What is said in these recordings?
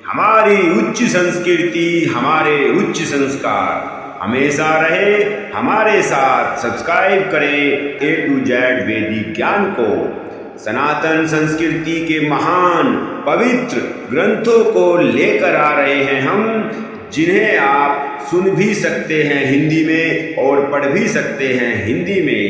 हमारी उच्च संस्कृति, हमारे उच्च संस्कार हमेशा रहे हमारे साथ। सब्सक्राइब करें A to Z वैदिक ज्ञान को। सनातन संस्कृति के महान पवित्र ग्रंथों को लेकर आ रहे हैं हम, जिन्हें आप सुन भी सकते हैं हिंदी में और पढ़ भी सकते हैं हिंदी में।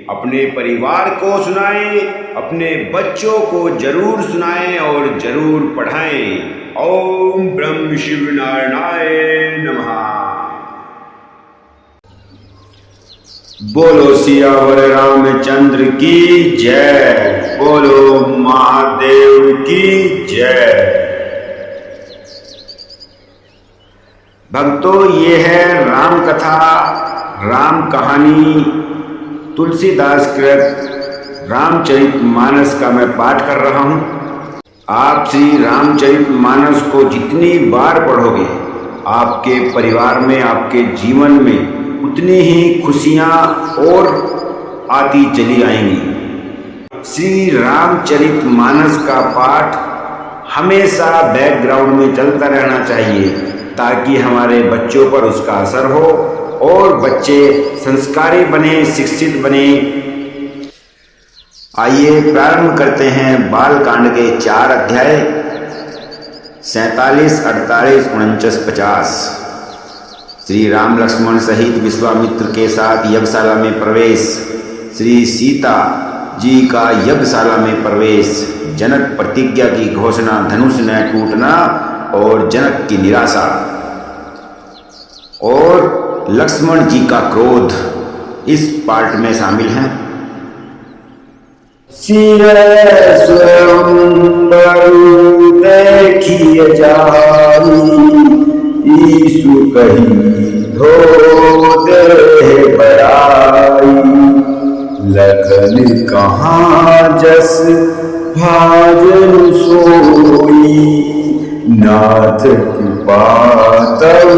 अपने परिवार को सुनाएं, अपने बच्चों को जरूर सुनाएं और जरूर पढ़ाएं। ओम ब्रह्म शिव नारायणाय नमः। बोलो सियावर रामचंद्र की जय, बोलो महादेव की जय। भक्तों, ये है राम कथा, राम कहानी, तुलसीदास कृत रामचरितमानस का मैं पाठ कर रहा हूं। आप श्री रामचरितमानस को जितनी बार पढ़ोगे, आपके परिवार में, आपके जीवन में उतनी ही खुशियां और आती चली आएंगी। श्री रामचरितमानस का पाठ हमेशा बैकग्राउंड में चलता रहना चाहिए, ताकि हमारे बच्चों पर उसका असर हो और बच्चे संस्कारी बने, शिक्षित बने। आइए प्रारंभ करते हैं बालकांड के 4 अध्याय 47, 48, 49, 50। श्री राम लक्ष्मण सहित विश्वामित्र के साथ यज्ञशाला में प्रवेश, श्री सीता जी का यज्ञशाला में प्रवेश, जनक प्रतिज्ञा की घोषणा, धनुष न टूटना और जनक की निराशा, और लक्ष्मण जी का क्रोध इस पार्ट में शामिल हैं। देखिए ईसु कही धो दे बड़ाई, लगन कहाँ जस भाजन सोई, नाथ कृपा तब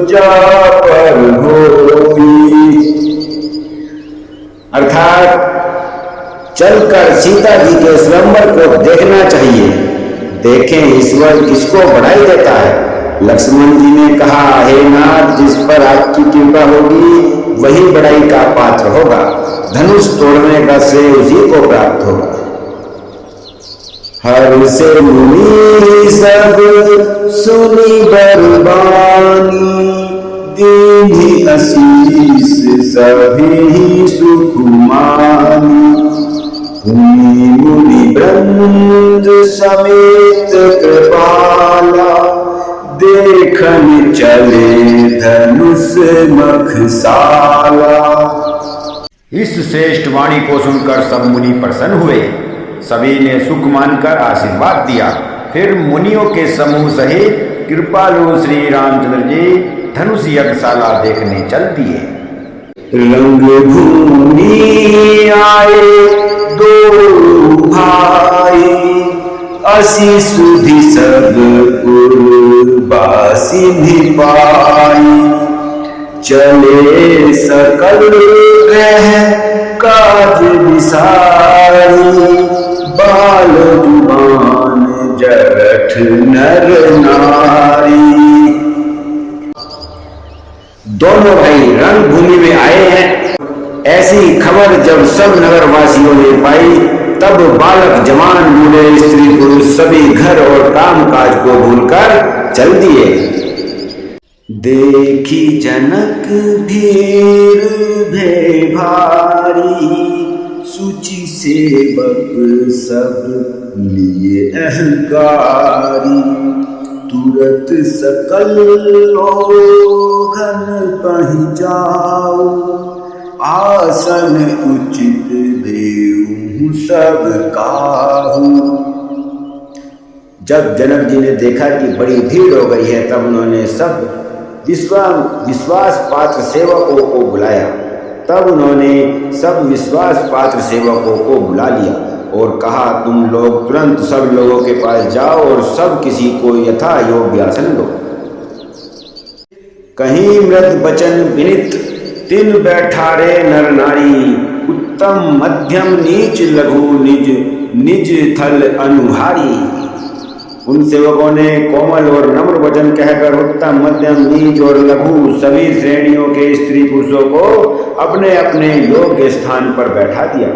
जा पर होई। अर्थात चलकर सीता जी के स्वयंवर को देखना चाहिए। देखें ईश्वर किसको बढ़ाई देता है। लक्ष्मण जी ने कहा, हे नाथ, जिस पर आपकी कृपा होगी वही बड़ाई का पात्र होगा। धनुष तोड़ने का श्रेय उसी को प्राप्त होगा। हर से मुनि सब सुनी बरबानी, दीनी आशीष सभी सुख मानी। मुनि वृंद समेत कृपाला, देखन चले धनुष मखसाला। इस श्रेष्ठ वाणी को सुनकर सब मुनि प्रसन्न हुए। सभी ने सुख मानकर आशीर्वाद दिया। फिर मुनियों के समूह सहित कृपालु श्री रामचंद्र जी धनुष यज्ञशाला देखने चल दिए। रंगभूमि आए दो भाई, असी सुधि सब पुरवासी पाई। चले सकल ग्रह काज विसारी, बाल जुबान जरठ नर नारी। दोनों भाई रणभूमि में आए हैं। ऐसी खबर जब सब नगरवासियों ने पाई, तब बालक, जवान, बूढ़े, स्त्री, पुरुष सभी घर और काम काज को भूलकर चल दिए। देखी जनक भीड़ भे भारी, सूची सेवक सब लिए अहंकारी। तुरत सकल लोगन पहुँचाओ, आसन उचित देऊं सब काहू। जब जनक जी ने देखा कि बड़ी भीड़ हो गई है, तब उन्होंने सब विश्वास पात्र सेवकों को बुलाया। तब उन्होंने सब विश्वास पात्र सेवकों को बुला लिया और कहा, तुम लोग तुरंत सब लोगों के पास जाओ और सब किसी को यथा योग्य आसन दो। कहीं मृद बचन विनित, तिन बैठारे नर नारी। उत्तम मध्यम नीच लघु निज निज थल अनुहारी। उन सेवकों ने कोमल और नम्र वचन कहकर उत्तम, मध्यम, नीच और लघु सभी श्रेणियों के स्त्री पुरुषों को अपने अपने योग्य स्थान पर बैठा दिया।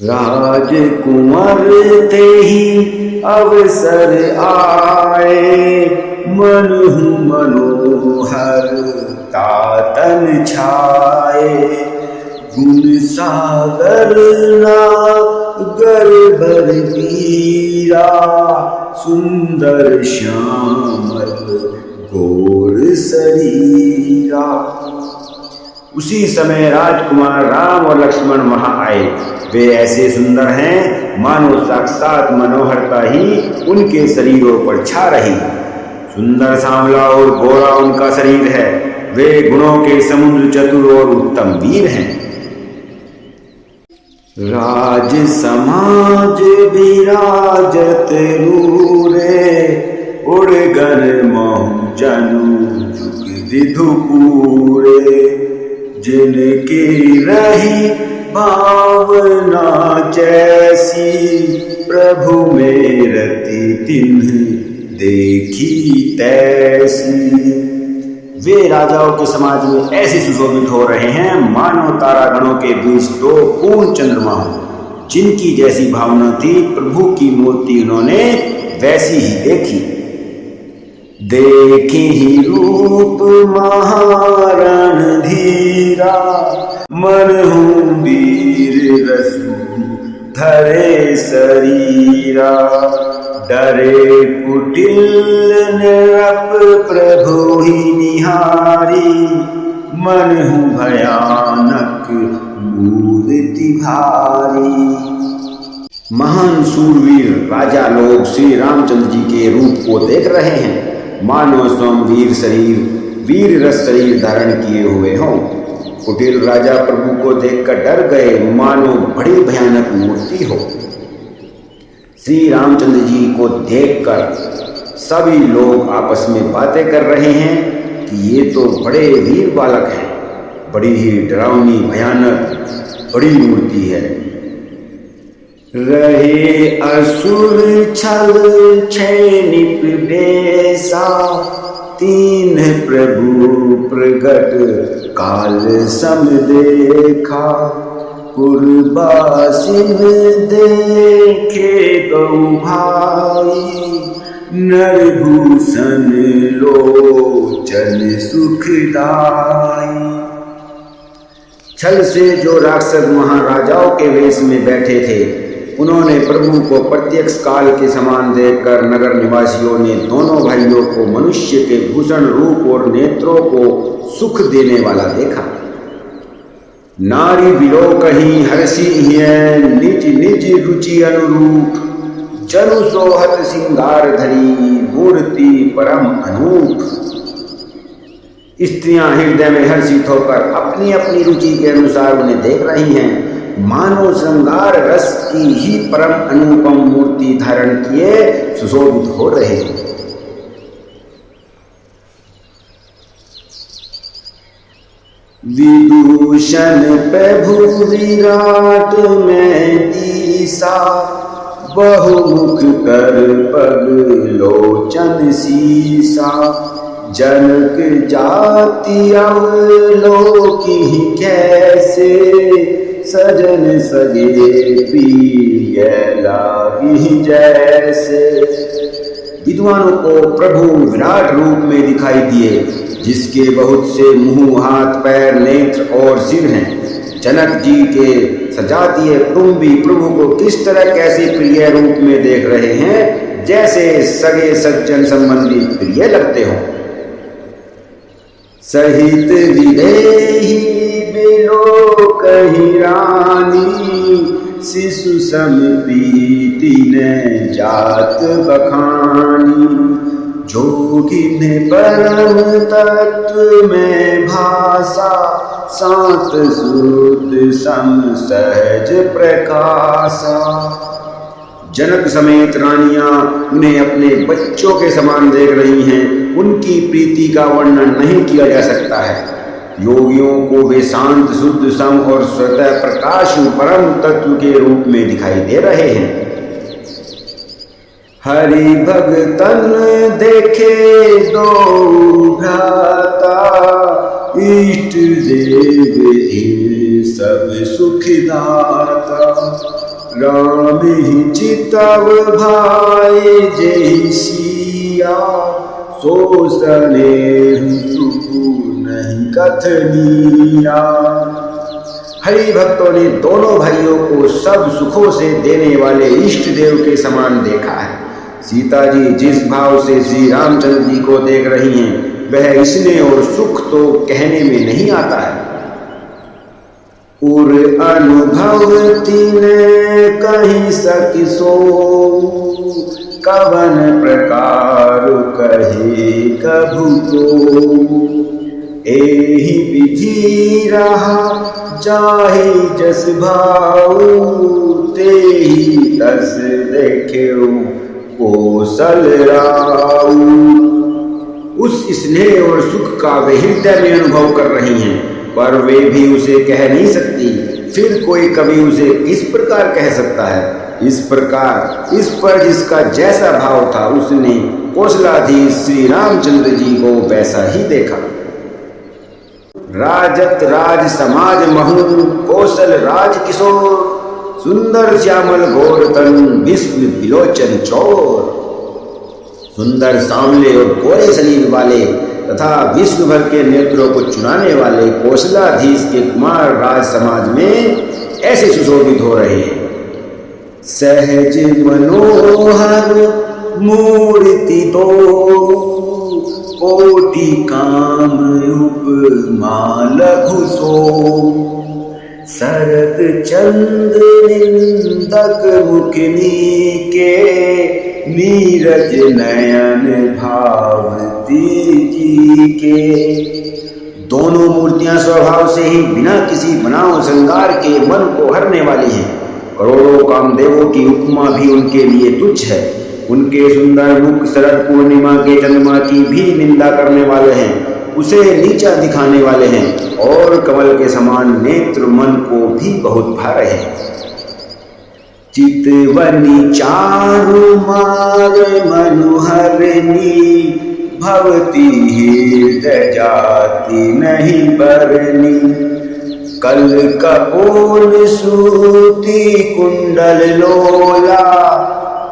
राजकुमार थे ही अवसर आए, मनहु मनोहर तातन छाए। गुण सागर नागर भर पीरा, सुंदर श्यामल गोर शरीरा। उसी समय राजकुमार राम और लक्ष्मण वहां आए। वे ऐसे सुंदर हैं मानो साक्षात मनोहरता ही उनके शरीरों पर छा रही। सुंदर सांवला और गोरा उनका शरीर है। वे गुणों के समुद्र, चतुर और उत्तम वीर हैं। राज समाज विराजत रूरे, उड़गन महु जनु जुग विधु पूरे। जिनकी रही भावना जैसी, प्रभु में रति तिन्ह देखी तैसी। वे राजाओं के समाज में ऐसे सुशोभित हो रहे हैं मानो तारागणों के बीच दो पूर्ण चंद्रमा हो। जिनकी जैसी भावना थी प्रभु की मूर्ति उन्होंने वैसी ही देखी। देखी ही रूप महारण धीरा, मनहु वीर रसु धरे शरीरा। डरे कुटिल नृप प्रभु ही निहारी, मनहु भयानक मूर्ति भारी। महान सूरवीर राजा लोग श्री रामचंद्र जी के रूप को देख रहे हैं मानो स्वयं वीर रस शरीर धारण किए हुए हों। कुटिल राजा प्रभु को देखकर डर गए मानो बड़ी भयानक मूर्ति हो। श्री रामचंद्र जी को देखकर सभी लोग आपस में बातें कर रहे हैं कि ये तो बड़े वीर बालक हैं, बड़ी ही डरावनी भयानक बड़ी मूर्ति है। रहे असुर छल छैनिप बेसा, तीन प्रभु प्रगट काल सम देखा। पुरबासिन देखे गौ भाई, नरभूषण लोचन सुखदाई। छल से जो राक्षस महाराजाओं के वेश में बैठे थे, उन्होंने प्रभु को प्रत्यक्ष काल के समान देखकर नगर निवासियों ने दोनों भाइयों को मनुष्य के भूषण रूप और नेत्रों को सुख देने वाला देखा। नारी विलो कहीं हर्षी है, निज निज रुचि अनुरूप। जनु सोहत सिंगार धरी, मूर्ति परम अनूप। स्त्रियां हृदय में हर्षित होकर अपनी अपनी रुचि के अनुसार उन्हें देख रही हैं, मानो श्रृंगार रस की ही परम अनुपम मूर्ति धारण किए सुशोभित हो रहे हैं। विभूषण प्रभु विराट में दीसा, बहुमुख कर पग लोचन सीसा। जनक जाति अवलोकी कैसे, सजन सगे प्रिय लागी जैसे। विद्वानों को प्रभु विराट रूप में दिखाई दिए, जिसके बहुत से मुंह, हाथ, पैर, नेत्र और सिर हैं। जनक जी के सजातीय कुटुंबी प्रभु को किस तरह कैसे प्रिय रूप में देख रहे हैं, जैसे सगे सज्जन संबंधी प्रिय लगते हो। सहित विदेही बिलो कही रानी, शिशु सम प्रीति न जात बखानी। जोगिन परम तत्व में भाषा, सात सूत सम सहज प्रकाशा। जनक समेत रानियां उन्हें अपने बच्चों के समान देख रही हैं। उनकी प्रीति का वर्णन नहीं किया जा सकता है। योगियों को वे शांत, शुद्ध, सम और स्वतः प्रकाश परम तत्व के रूप में दिखाई दे रहे हैं। हरि भगतन देखे दो भ्राता, इष्ट देव ये सब सुखदाता। राम ही चितव भाई जय सिया, सो स्नेह सुख नहीं कथनिया। हरि भक्तों ने दोनों भाइयों को सब सुखों से देने वाले इष्ट देव के समान देखा है। सीता जी जिस भाव से श्री रामचंद्र जी को देख रही हैं, वह स्नेह और सुख तो कहने में नहीं आता है। उर अनुभव तिने कहीं सकी सो, कवन प्रकार कहे कभू को। एहि विधि रहा जाहि जस भाऊ, तेहि तस देखेऊ कौशल राऊ। उस स्नेह और सुख का वे हृदय में अनुभव कर रही हैं, पर वे भी उसे कह नहीं सकती। फिर कोई कवि उसे किस प्रकार कह सकता है? इस प्रकार इस पर जिसका जैसा भाव था, उसने कौशलाधीश श्री रामचंद्र जी को वैसा ही देखा। राजत राज समाज महु, कौशल राज किशोर, सुंदर श्यामल घोर तन, विश्व विलोचन चोर। सुंदर सांवले और गोरे शरीर वाले तथा विश्व भर के नेत्रों को चुराने वाले कौशलाधीश के कुमार राज समाज में ऐसे सुशोभित हो रहे हैं। सहज मनोहर मूर्ति तो, कोटि काम उपमा लघु सो। शरद चंद्र निंदक मुखनी के, नीरज नयन भावती जी के। दोनों मूर्तियां स्वभाव से ही बिना किसी बनाव श्रृंगार के मन को हरने वाली हैं। करोड़ों कामदेवों की उपमा भी उनके लिए तुच्छ है। उनके सुंदर मुख शरद पूर्णिमा के चंद्रमा की भी निंदा करने वाले हैं, उसे नीचा दिखाने वाले हैं, और कमल के समान नेत्र मन को भी बहुत भा रहे हैं। चितवनी चारु मार मनुहरनी, भवती हृदय जाति नहीं बरनी। कल कपोल सूती कुंडल लोला,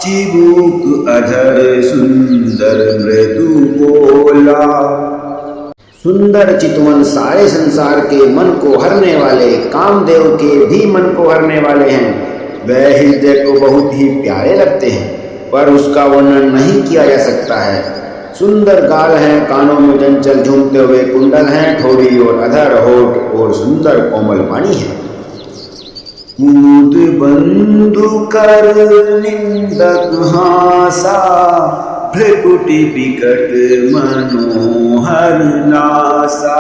चिबुक अधर सुंदर मृदु बोला। सुंदर चितवन सारे संसार के मन को हरने वाले, कामदेव के भी मन को हरने वाले हैं। वह हृदय को बहुत ही प्यारे लगते हैं, पर उसका वर्णन नहीं किया जा सकता है। सुंदर गाल हैं, कानों में चंचल झूमते हुए कुंडल हैं, ठोड़ी और अधर होठ और सुंदर कोमल वाणी है। कूद बंधु कर निंदक हासा, भ्रकुटि विकट मनोहर नासा।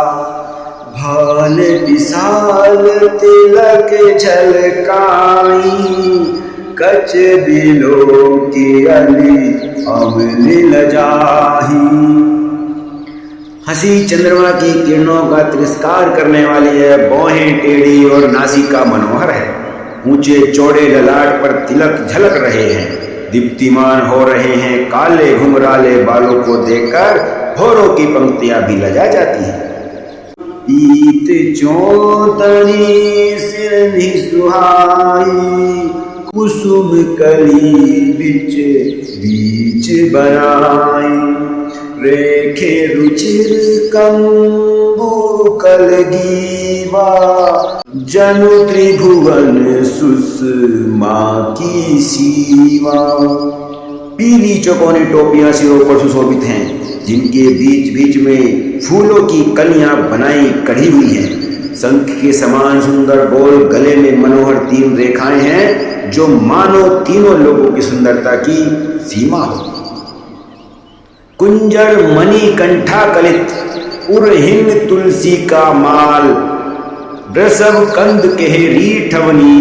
भाल विशाल तिलक झलकाई, कच बिलो की अली अमलिल जाही। हंसी चंद्रमा की किरणों का तिरस्कार करने वाली है, भौहें टेढ़ी और नासिका मनोहर है। ऊंचे चौड़े ललाट पर तिलक झलक रहे हैं, दीप्तिमान हो रहे हैं। काले घुंघराले बालों को देखकर भौरों की पंक्तियां भी लजा जाती हैं। पीत चौतरी सिरनि सुहाई, कुसुम कली बिच बीच बनाई। रेखे रुचिर कंबु कलगीवा, जनु त्रिभुवन सुषमा की सीवा। पीली चौकोनी टोपियां सिरों पर सुशोभित हैं, जिनके बीच बीच में फूलों की कलियां बनाई कढ़ी हुई हैं। शंख के समान सुंदर गोल गले में मनोहर तीन रेखाएं हैं, जो मानो तीनों लोगों की सुंदरता की सीमा हो। कुंजर मणि कंठा कलित, उरहिन तुलसी का माल। वृषभ कंद कहे रीठवनी,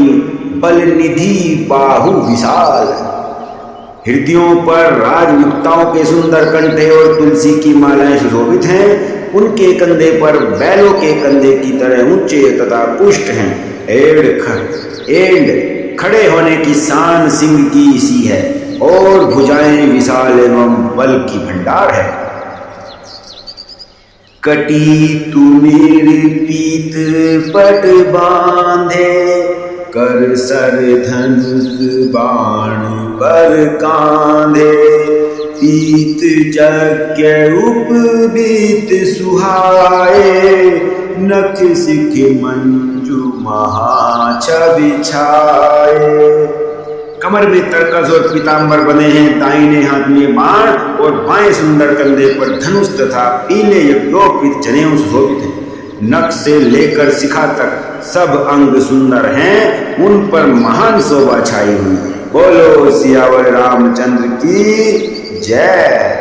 बल निधि बाहु विशाल। हृदयों पर राजमुक्ताओं के सुंदर कंठे और तुलसी की मालाएं सुशोभित हैं। उनके कंधे पर बैलों के कंधे की तरह ऊंचे तथा पुष्ट हैं। एंड खड़े होने की शान सिंह की सी है। और भुजाएं विशाल एवं बल की भंडार है। कटी तुनीर पीत पट बांधे, कर सर धनुष बाण पर कांधे। पीत यज्ञ उपबीत सुहाए, नख सिख मंजू महाछवि छाए। कमर में तरकस और पीतांबर बने हैं, दाहिने हाथ में बाण और बाएं सुंदर कंधे पर धनुष तथा पीले यज्ञोपवीत जनेऊ सुशोभित हैं। नख से लेकर शिखा तक सब अंग सुंदर हैं, उन पर महान शोभा छाई हुई। बोलो सियावर रामचंद्र की जय।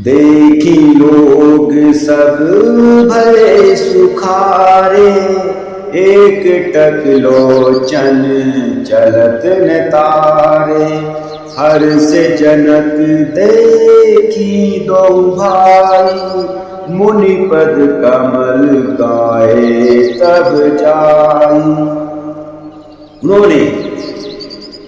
देखी लोग सब भय सुखारे, एक टक लोचन चलत न तारे। हर से जनक देखी दो भाई, मुनि पद कमल गाए तब जाई।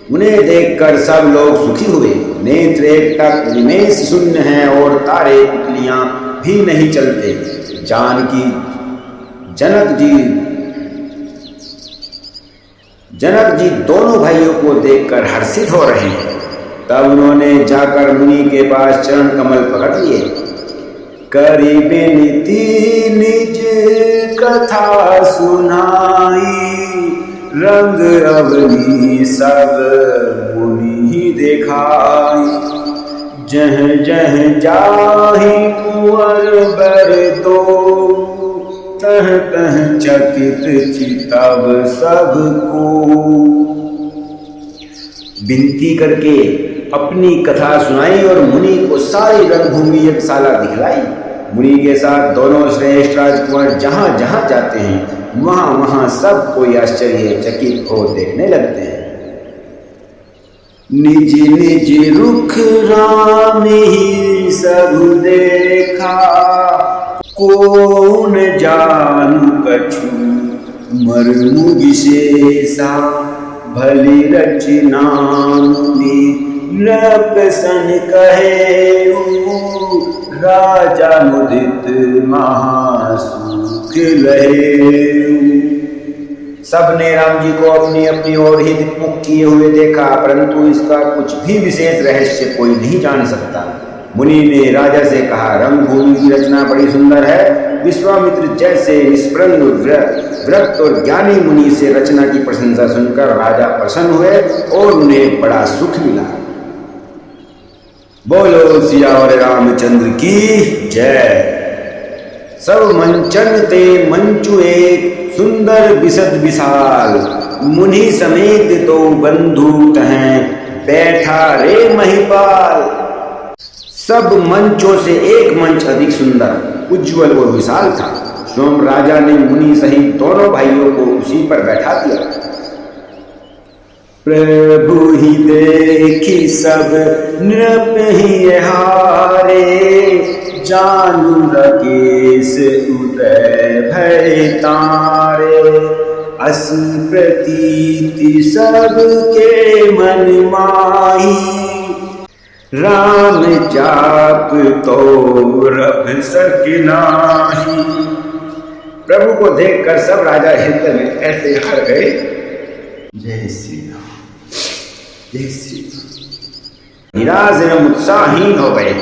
उन्हें देखकर सब लोग सुखी हुए। नेत्र एक टक निमेष शून्य हैं और तारे पुतलियां भी नहीं चलते। जानकी जनक जी दोनों भाइयों को देखकर हर्षित हो रहे हैं। तब उन्होंने जाकर मुनि के पास चरण कमल पकड़ लिए। करी विनती निज कथा सुनाई, रंग अवनी सब मुनि दिखाई। जह जह जाहि कुंवर बर दो, तह तह चकित चितव सबको। विनती करके अपनी कथा सुनाई और मुनि को सारी रंगभूमि यज्ञशाला दिखलाई। मुनि के साथ दोनों श्रेष्ठ राजकुमार जहां जहां जाते हैं वहां वहां सब कोई आश्चर्यचकित हो देखने लगते हैं। निज निज रुख राम ही सब देखा, कौन जानू कछु मर्मु विशेषा। भली रचना मुनि नृपसन कहे, राजा मुदित महासुख लहे। सबने राम जी को अपनी अपनी ओर ही मुख किए हुए देखा, परंतु इसका कुछ भी विशेष रहस्य कोई नहीं जान सकता। मुनि ने राजा से कहा, रंगभूमि की रचना बड़ी सुंदर है। विश्वामित्र जैसे निष्प्रंग व्रत और ज्ञानी मुनि से रचना की प्रशंसा सुनकर राजा प्रसन्न हुए और उन्हें बड़ा सुख मिला। बोलो सियावर रामचंद्र की जय। सब मंचन ते मंचु एक, सुंदर बिसद विशाल। मुनि समेत तो बंधु तहें, बैठा रे महिपाल। सब मंचों से एक मंच अधिक सुंदर, उज्ज्वल और विशाल था। स्वयं राजा ने मुनि सहित दोनों भाइयों को उसी पर बैठा दिया। प्रभु ही देखी सब नृप ही हारे, जानू राकेश उदय भय तारे। अस प्रतीति सबके मन माही, राम जाप तो रब सक नाही। प्रभु को देखकर सब राजा हृदय में ऐसे हार गए। जय श्री राम, जय श्री राम। निराश एवं उत्साहहीन हो गए।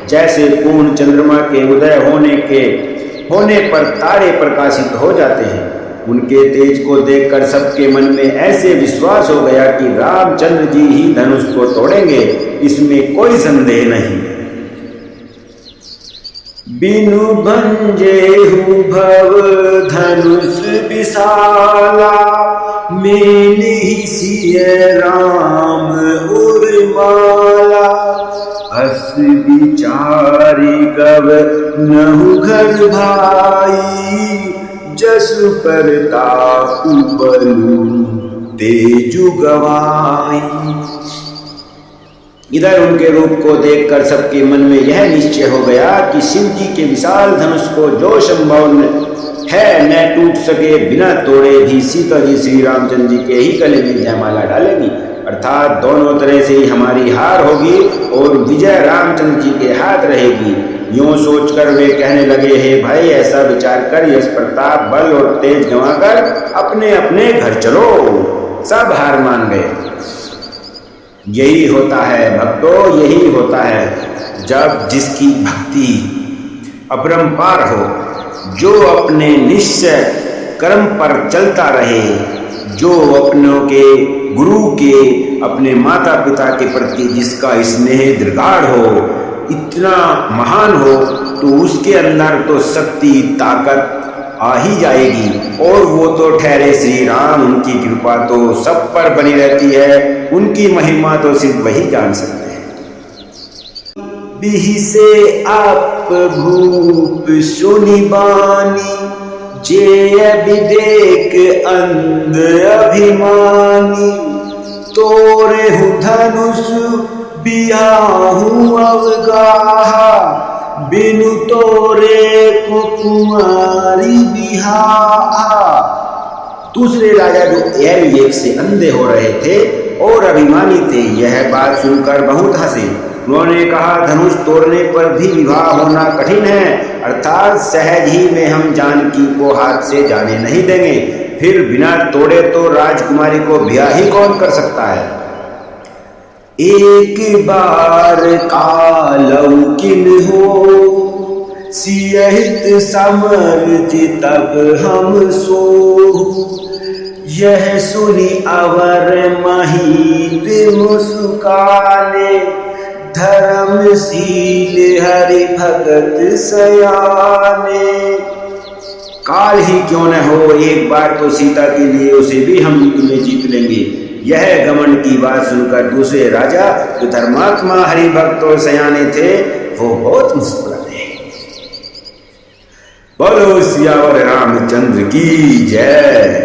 जैसे पूर्ण चंद्रमा के उदय होने पर तारे प्रकाशित हो जाते हैं, उनके तेज को देखकर सबके मन में ऐसे विश्वास हो गया कि रामचंद्र जी ही धनुष को तोड़ेंगे, इसमें कोई संदेह नहीं। बिनु भंजेहु भव धनुष विशाला, मेलि सिय राम उर्माला। अस विचारी गव नहु घर भाई, जसु परताप बलु तेजु गवाई। इधर उनके रूप को देखकर सबके मन में यह निश्चय हो गया कि शिव जी के विशाल धनुष को जो संभव है न टूट सके बिना तोड़े भी सीता जी श्री रामचंद्र जी के ही गले में जयमाला डालेंगी, अर्थात दोनों तरह से ही हमारी हार होगी और विजय रामचंद्र जी के हाथ रहेगी। यूं सोचकर वे कहने लगे, हे भाई ऐसा विचार कर यश प्रताप बल और तेज गंवाकर अपने अपने घर चलो। सब हार मान गए। यही होता है भक्तों, यही होता है जब जिसकी भक्ति अपरंपार हो, जो अपने निश्चय कर्म पर चलता रहे, जो अपनों के गुरु के अपने माता पिता के प्रति जिसका स्नेह दृढ़ हो, इतना महान हो, तो उसके अंदर तो शक्ति ताकत आ ही जाएगी और वो तो ठहरे श्री राम। उनकी कृपा तो सब पर बनी रहती है, उनकी महिमा तो सिर्फ वही जान सकते हैं। बिहि से आप भूप सुनि बानी, जे अभिदेक अंध अभिमानी, तोरे हु धनुष बियाहू अवगाहा, बिनु तोरे को कुमारी बिहाहा। दूसरे राजा जो एक से अंधे हो रहे थे और अभिमानी थे, यह बात सुनकर बहुत हंसे। उन्होंने कहा, धनुष तोड़ने पर भी विवाह होना कठिन है, अर्थात सहज ही में हम जानकी को हाथ से जाने नहीं देंगे, फिर बिना तोड़े तो राजकुमारी को ब्याह ही कौन कर सकता है। एक बार कालऊ किन हो, सियहित समर तब हम सो, यह सुनी अवर महीप मुस्काने, धर्मशील हरि भगत सयाने। काल ही क्यों न हो, एक बार तो सीता के लिए उसे भी हम युद्ध में जीत लेंगे। यह घमंड की बात सुनकर दूसरे राजा जो धर्मात्मा हरि भक्त और सयाने थे, वो बहुत मुस्कुराए। बोलो सियावर रामचंद्र की जय।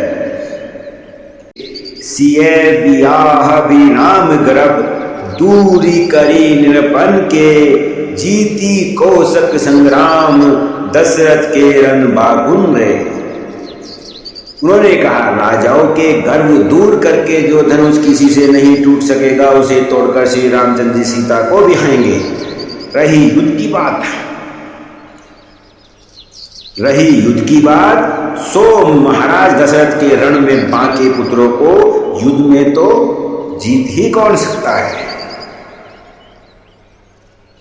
सिए बियाह भी नाम गर्भ, दूरी करी निरपन के, जीती कौशक संग्राम, दशरथ के रण बागुन रे। उन्होंने कहा, राजाओं के गर्व दूर करके जो धनुष किसी से नहीं टूट सकेगा, उसे तोड़कर श्री रामचंद्र जी सीता को बिहाएंगे। रही युद्ध की बात, सो महाराज दशरथ के रण में बाकी पुत्रों को युद्ध में तो जीत ही कौन सकता है।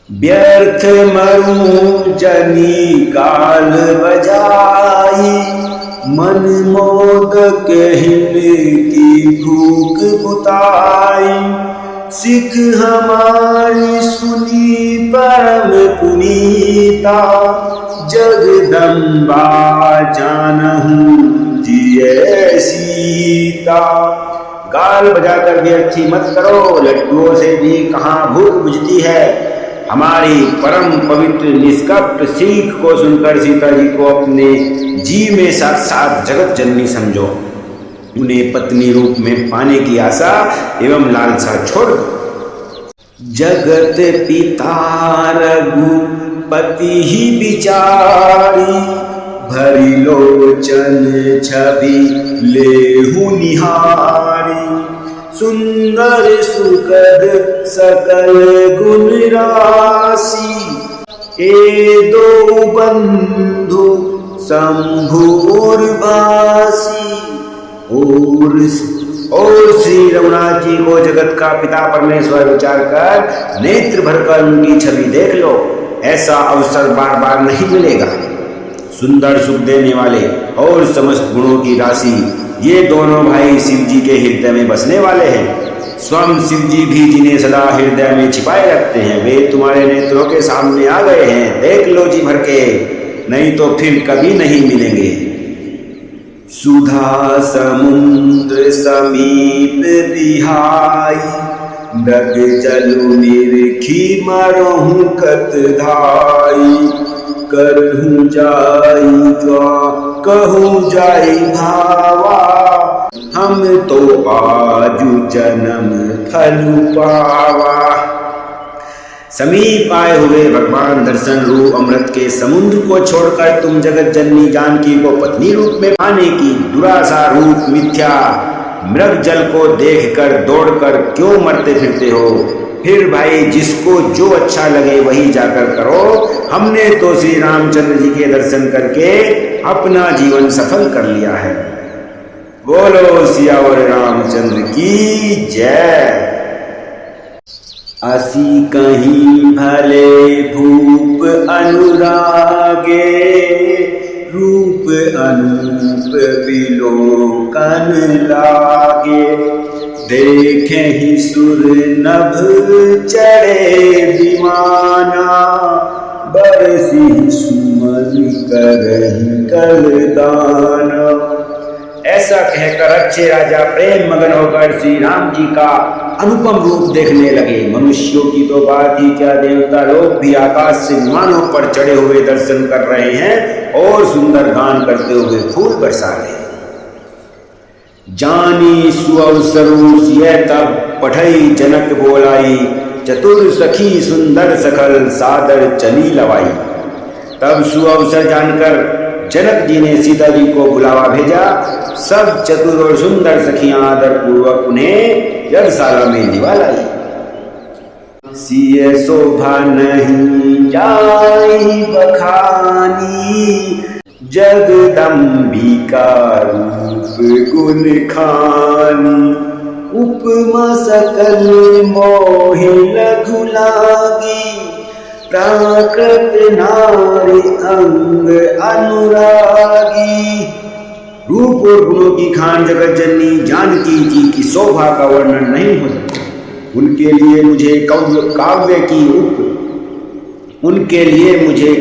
व्यर्थ मरु जनी काल बजाई, मन मोदक हिन की भूख बुताई, सिख हमारी सुनी परम पुनीता, जगदम्बा जानहूं जिये सीता। गाल बजाकर व्यर्थी मत करो, लड्डुओं से भी कहाँ भूख बुझती है। हमारी परम पवित्र निष्कपट सीख को सुनकर सीता जी को अपने जी में साक्षात जगत जननी समझो। उन्हें पत्नी रूप में पाने की आशा एवं लालसा छोड़ दो। जगत पिता रघुपति ही बिचारी, भरी लोचन छवि लेहु निहारी, सुंदर सुखद सकल गुण राशि, ए दो बंधु शंभुर भासी। और श्री रघुनाथ जी को जगत का पिता परमेश्वर विचार कर नेत्र भरकर उनकी छवि देख लो, ऐसा अवसर बार बार नहीं मिलेगा। सुंदर सुख देने वाले और समस्त गुणों की राशि, ये दोनों भाई शिव जी के हृदय में बसने वाले हैं। स्वयं शिव जी भी जिन्हें सदा हृदय में छिपाए रखते हैं, वे तुम्हारे नेत्रों के सामने आ गए हैं। देख लो जी भर के, नहीं तो फिर कभी नहीं मिलेंगे। सुधा समुद्र समीप बिहाई, मृग जलु निरखी मरहु कत धाई, करहु जाई ज्वा कहूँ जाई भावा, हम तो आजु जन्म फल पावा। समीप आए हुए भगवान दर्शन रूप अमृत के समुद्र को छोड़कर तुम जगत जननी जानकी को पत्नी रूप में पाने की दुरासा रूप मिथ्या मृग जल को देखकर दौड़कर क्यों मरते फिरते हो? फिर भाई जिसको जो अच्छा लगे वही जाकर करो। हमने तो श्री रामचंद्र जी के दर्शन करके अपना जीवन सफल कर लिया है। बोलो सियावर रामचंद्र की जय। असी कहीं भले भूप अनुरागे, रूप अनूप विलोकन लागे। देखे ही सुर नभ चढ़े विमाना, बरसी सुमन करहि कलदाना। ऐसा कहकर अच्छे राजा प्रेम मगन होकर श्री राम जी का अनुपम रूप देखने लगे। मनुष्यों की तो बात ही क्या, देवता लोग भी आकाश से विमानों पर चढ़े हुए दर्शन कर रहे हैं और सुंदर गान करते हुए फूल बरसा रहे हैं। जानी सुअवसरु सिय तब पठई जनक बोलाई, चतुर सखी सुंदर सकल सादर चली लवाई। तब सुअवसर जानकर जनक जी ने सीता जी को बुलावा भेजा। सब चतुर और सुंदर सखियां आदर पूर्वक उन्हें यज्ञशाला में लिवा लाई। सिय शोभा नहीं जाई बखानी, जगदम्बिका रूप गुण खानी। उपमा सकल मोहि लघु लागी, प्राकृत नारी अंग अनुरागी। रूप और गुणों की खान जगत जननी जानकी जी की शोभा का वर्णन नहीं हो सकता। उनके लिए मुझे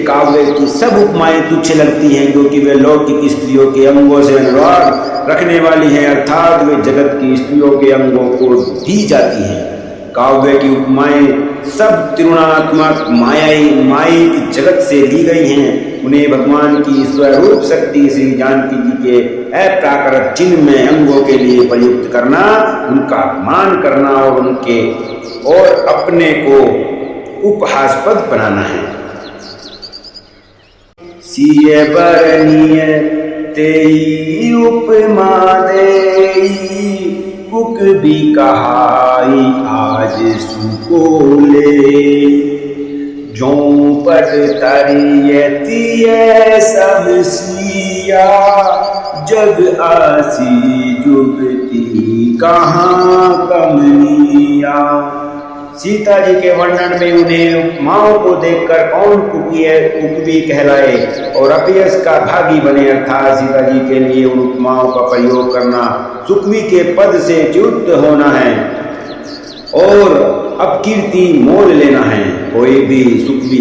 काव्य की सब उपमाएं तुच्छ लगती हैं, क्योंकि वे लौकिक स्त्रियों के अंगों से अनुराग रखने वाली हैं, अर्थात वे जगत की स्त्रियों के अंगों को दी जाती हैं। काव्य की उपमाएं सब त्रिगुणात्मक मायिक जगत से ली गई हैं। उन्हें भगवान की स्वरूप शक्ति श्री जानकी जी के अप्राकृत चिन्ह में अंगों के लिए प्रयुक्त करना, उनका अपमान करना और अपने को उपहासास्पद बनाना है। सिय बरनीय तेई उपमा देई, कुक भी कहाई आज सुकोले। जो पट तरियती सब सिया, जग आसी जुगती कहाँ कमनिया। सीता जी के वर्णन में उन्हें उपमाओं को देखकर कौन कुकवी कहलाए और अपयश का भागी बने, अर्थात सीता जी के लिए उन उपमाओं का प्रयोग करना सुकवी के पद से च्युत होना है और अपकीर्ति मोल लेना है। कोई भी सुकवी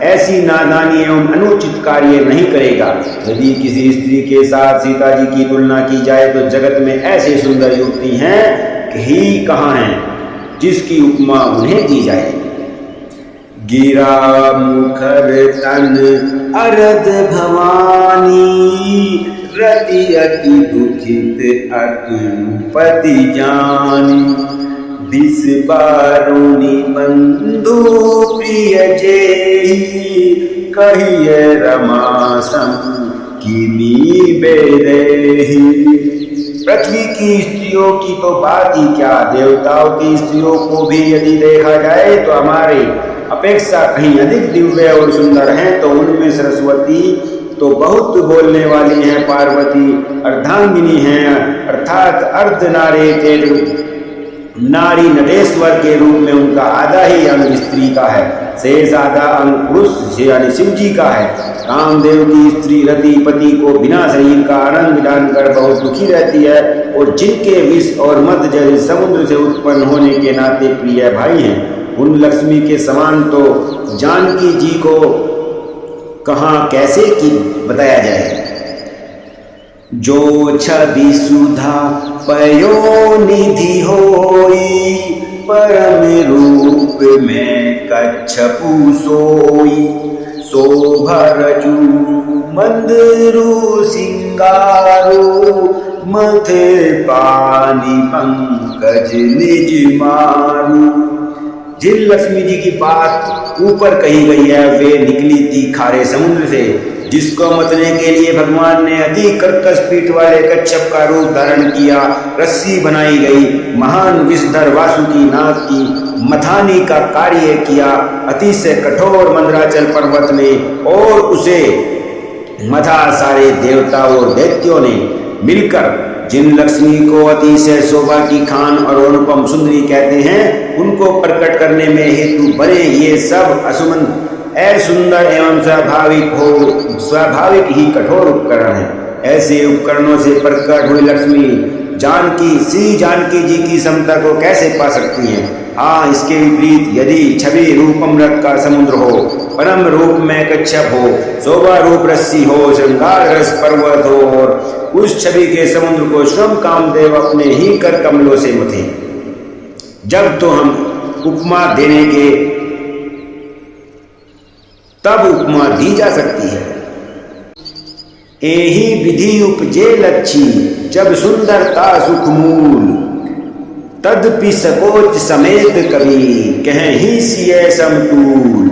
ऐसी नादानी एवं अनुचित कार्य नहीं करेगा। यदि किसी स्त्री के साथ सीता जी की तुलना की जाए तो जगत में ऐसे सुंदर युवती हैं ही कहाँ हैं जिसकी उपमा उन्हें दी जाए। गिरा मुखर तन अरद भवानी, रति अति दुखित अतुपति जानी। दिस बारुणी बंधु प्रिय जेहि, कहिए रमा सम किमी बेरेहि। पृथ्वी की स्त्रियों की तो बात ही क्या, देवताओं की स्त्रियों को भी यदि देखा जाए तो हमारे अपेक्षा कहीं अधिक दिव्य और सुंदर हैं। तो उनमें सरस्वती तो बहुत बोलने वाली हैं, पार्वती अर्धांगिनी हैं, अर्थात अर्धनारी नारी नटेश्वर के रूप में उनका आधा ही अंग स्त्री का है, शेष आधा अंग पुरुष यानी शिव जी का है। कामदेव की स्त्री रति पति को बिना शरीर का आनंद जानकर बहुत दुखी रहती है और जिनके विष और मद जैसे समुद्र से उत्पन्न होने के नाते प्रिय भाई हैं। उन लक्ष्मी के समान तो जानकी जी को कहाँ कैसे की बताया जाए। जो छवि सुधा पयो निधि होई, परम रूप में कच्छपु सोई। शोभा रजू मंदरु सिंगारो, मथे पानी पंकज निज मारू। जिन लक्ष्मी जी की बात ऊपर कही गई है वे निकली थी खारे समुद्र से, जिसको मतने के लिए भगवान ने अति कर्कश पीठ वाले कच्छप का रूप धारण किया। रस्सी बनाई गई, महान विषधर वासुकी नाग की मथानी का कार्य किया अतिशय कठोर मंदराचल पर्वत ने, और उसे मथा सारे देवता और दैत्यों ने मिलकर। जिन लक्ष्मी को अतिशय शोभा की खान और अनुपम सुंदरी कहते हैं, उनको प्रकट करने में हेतु बने ये सब असुमन सुंदर एवं स्वाभाविक ही कठोर उपकरण है। ऐसे उपकरणों से प्रकट हुई लक्ष्मी श्री जानकी जी की समता को कैसे पा सकती हैं? हाँ, इसके विपरीत यदि छवि रूप अमृत का समुद्र हो, परम रूप में कच्छप हो, शोभा रूप रस्सी हो, श्रृंगार रस पर्वत हो, और उस छवि के समुद्र को स्वयं कामदेव अपने ही कर कमलों से मथे, जब तो हम उपमा देंगे तब उपमा दी जा सकती है। एही विधि उपजे लच्छी, जब सुंदरता सुख मूल, तदपि सकोच समेत कवि, कहें ही सिय समतूल।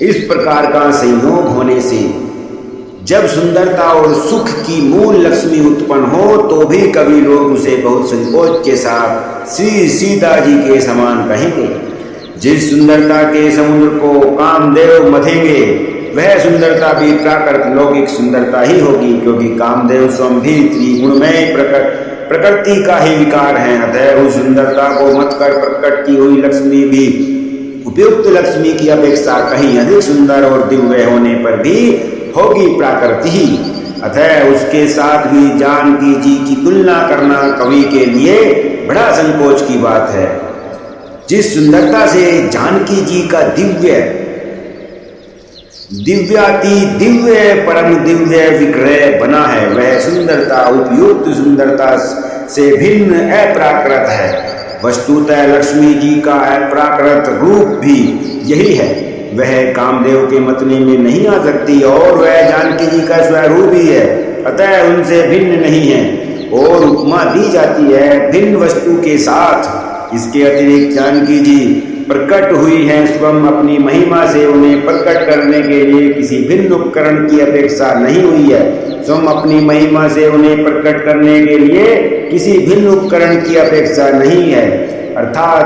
इस प्रकार का संयोग होने से जब सुंदरता और सुख की मूल लक्ष्मी उत्पन्न हो तो भी कवि लोग उसे बहुत संकोच के साथ श्री सीता जी के समान कहेंगे। जिस सुंदरता के समुद्र को कामदेव मथेंगे वह सुंदरता भी प्राकृत लौकिक सुंदरता ही होगी, क्योंकि कामदेव स्वयं भी त्रिगुणमय प्रकृति का ही विकार है। अतः उस सुंदरता को मत कर प्रकट की हुई लक्ष्मी भी उपयुक्त लक्ष्मी की अपेक्षा कहीं अधिक सुंदर और दिव्य होने पर भी होगी प्राकृति ही। अतः उसके साथ भी जानकी जी की तुलना करना कवि के लिए बड़ा संकोच की बात है। जिस सुंदरता से जानकी जी का दिव्याति दिव्य परम दिव्य विग्रह बना है, वह सुंदरता उपयुक्त सुंदरता से भिन्न अप्राकृत है। वस्तुतः लक्ष्मी जी का अप्राकृत रूप भी यही है, वह कामदेव के मतने में नहीं आ सकती और वह जानकी जी का स्वरूप ही है, अतः उनसे भिन्न नहीं है और उपमा दी जाती है भिन्न वस्तु के साथ। इसके अतिरिक्त जानकी जी प्रकट हुई हैं स्वयं अपनी महिमा से, उन्हें प्रकट करने के लिए किसी भिन्न उपकरण की अपेक्षा नहीं हुई है। स्वयं अपनी महिमा से उन्हें प्रकट करने के लिए किसी भिन्न उपकरण की अपेक्षा नहीं है, अर्थात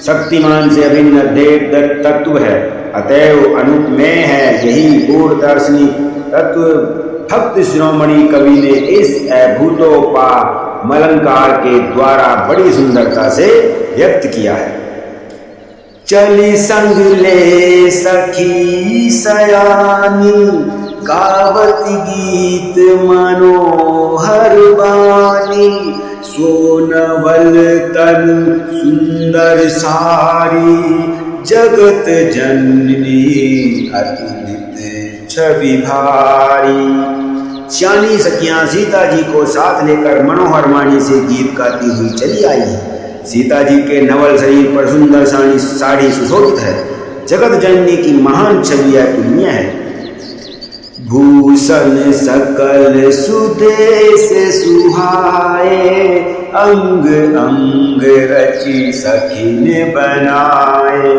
शक्तिमान से अभिन्न देव तत्व है, अतएव अनुपमेय है। यही गूढ़ दार्शनिक तत्व भक्त शिरोमणि कवि ने इस अभूतोपमलंकार के द्वारा बड़ी सुंदरता से व्यक्त किया है। चली संग ले सखी सयानी, गावत गीत मनोहर बानी, सोनवल तन सुंदर सारी, जगत जननी अतुलित छवि भारी। श्यानी सखियां सीता जी को साथ लेकर मनोहर वाणी से गीत गाती हुई चली आई है। सीता जी के नवल शरीर पर सुंदर साड़ी सुशोभित है, जगत जननी की महान छवि अतुलनीय है। भूषण सकल सुदेश सुहाए, अंग अंग रचि सखिन बनाए,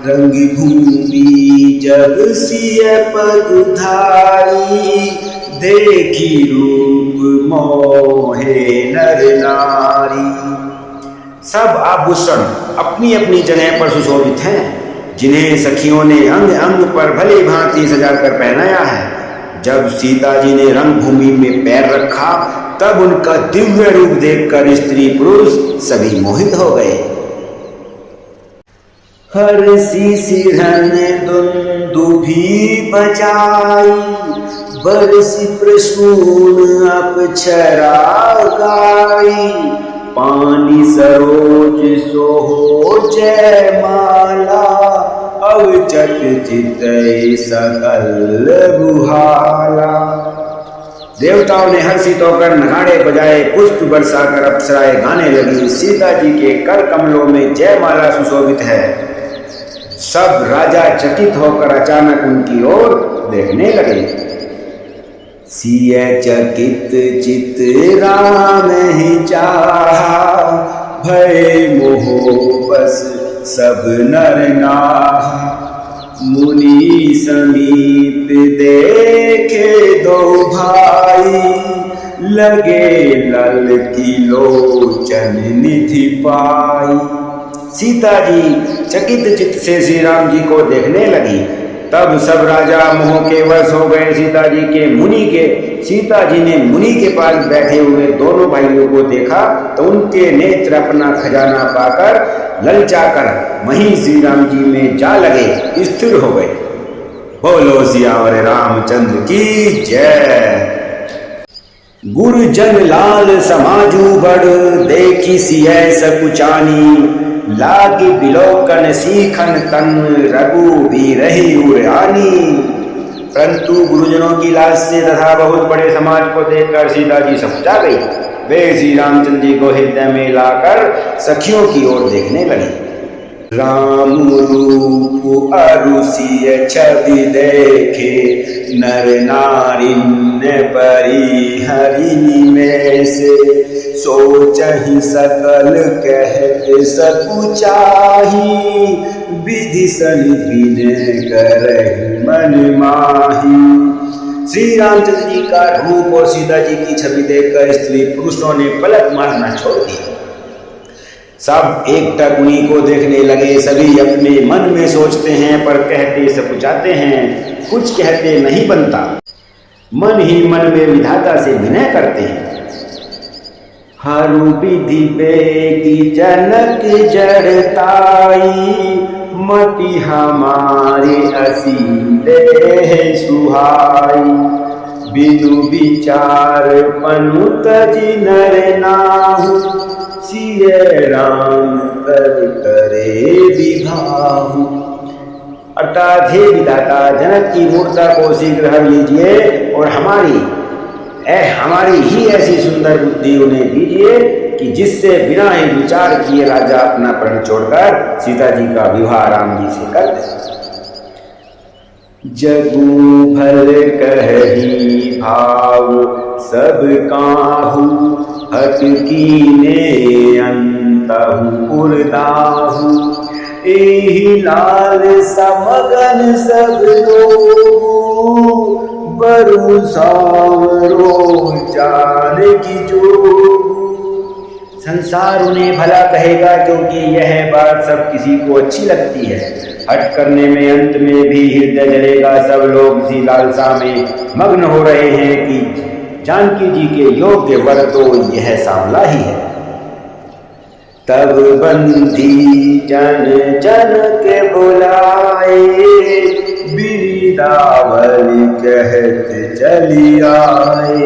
रंग भूमि जब सिय पग धारी, देखी रूप मोहे नर नारी। सब आभूषण अपनी अपनी जगह पर सुशोभित हैं, जिन्हें सखियों ने अंग अंग पर भली भांति सजाकर पहनाया है। जब सीता जी ने रंगभूमि में पैर रखा तब उनका दिव्य रूप देखकर स्त्री पुरुष सभी मोहित हो गए। हर्षि सिरहन दुंदुभि बजाई, बरसि प्रसून अप्सरा गाई, पानी सरोज सोहो जयमाला, अवचट चितई सकल गुहाला। देवताओं ने हर्षित होकर नगाड़े बजाए, पुष्प बरसाकर अप्सराएं गाने लगी। सीता जी के कर कमलों में जयमाला सुशोभित है। सब राजा चकित होकर अचानक उनकी ओर देखने लगे। सिय चकित चित राम ही चाहा, भय मोह बस सब नर नाहि। मुनि समीप देखे दो भाई, लगे लल की लोचन निधि पाई। सीता जी चकित चित्त से श्री राम जी को देखने लगी। तब सब राजा मोह के वश हो गए सीता जी के मुनि के। सीता जी ने मुनि के पास बैठे हुए दोनों भाइयों को देखा तो उनके नेत्र अपना खजाना पाकर ललचाकर वहीं श्री राम जी में जा लगे, स्थिर हो गए। बोलो सियावर रामचंद्र की जय। गुरुजन लाल समाजू बड़, देखी सिय सकुचानी। लागी बिलोकन सीखन तन, रघु भी रही उड़ानी। परंतु गुरुजनों की लाज से तथा बहुत बड़े समाज को देखकर सीता जी सकुचा गई। वे श्री रामचंद्र जी को हृदय में लाकर सखियों की ओर देखने लगी। राम रूप अरुषिय छवि देखे, नर नारिन्य परी हरिनि में से। सोचहि सकल कहते सकुचाही, विधि सनि विनय करहि मन माही। श्री रामचंद्र जी का रूप और सीता जी की छवि देखकर स्त्री पुरुषों ने पलक मारना छोड़ दिया। सब एकटक उन्हीं को देखने लगे। सभी अपने मन में सोचते हैं पर कहते सकुचाते हैं, कुछ कहते नहीं बनता। मन ही मन में विधाता से विनय करते हैं। हरु विधि बेगी जनक जड़ताई, मति हमारे असीले सुहाई। बिनु विचार पनु तजि नर नाहु, सिय राम कर करे विभाहु। अर्थात हे विधाता, जनक की मूर्ता को शीघ्र हर लीजिए और हमारी ही ऐसी सुंदर बुद्धि उन्हें दीजिए कि जिससे बिना ही विचार किए राजा अपना प्रण छोड़कर सीता जी का विवाह राम जी से कर दे। जगु भल कही भाव सब काहू, हट कीने अंतहु उर्दाहु। एहि लाल समगन सब लोगु, बरु सांवरो जान की जो। संसार उन्हें भला कहेगा क्योंकि यह बात सब किसी को अच्छी लगती है। हट करने में अंत में भी हृदय जलेगा। सब लोग इसी लालसा में मग्न हो रहे हैं कि जानकी जी के योग्य वर तो यह सांवला ही है। तब बंदी जन जन के बुलाए, बिरिदावली कहत चली आए।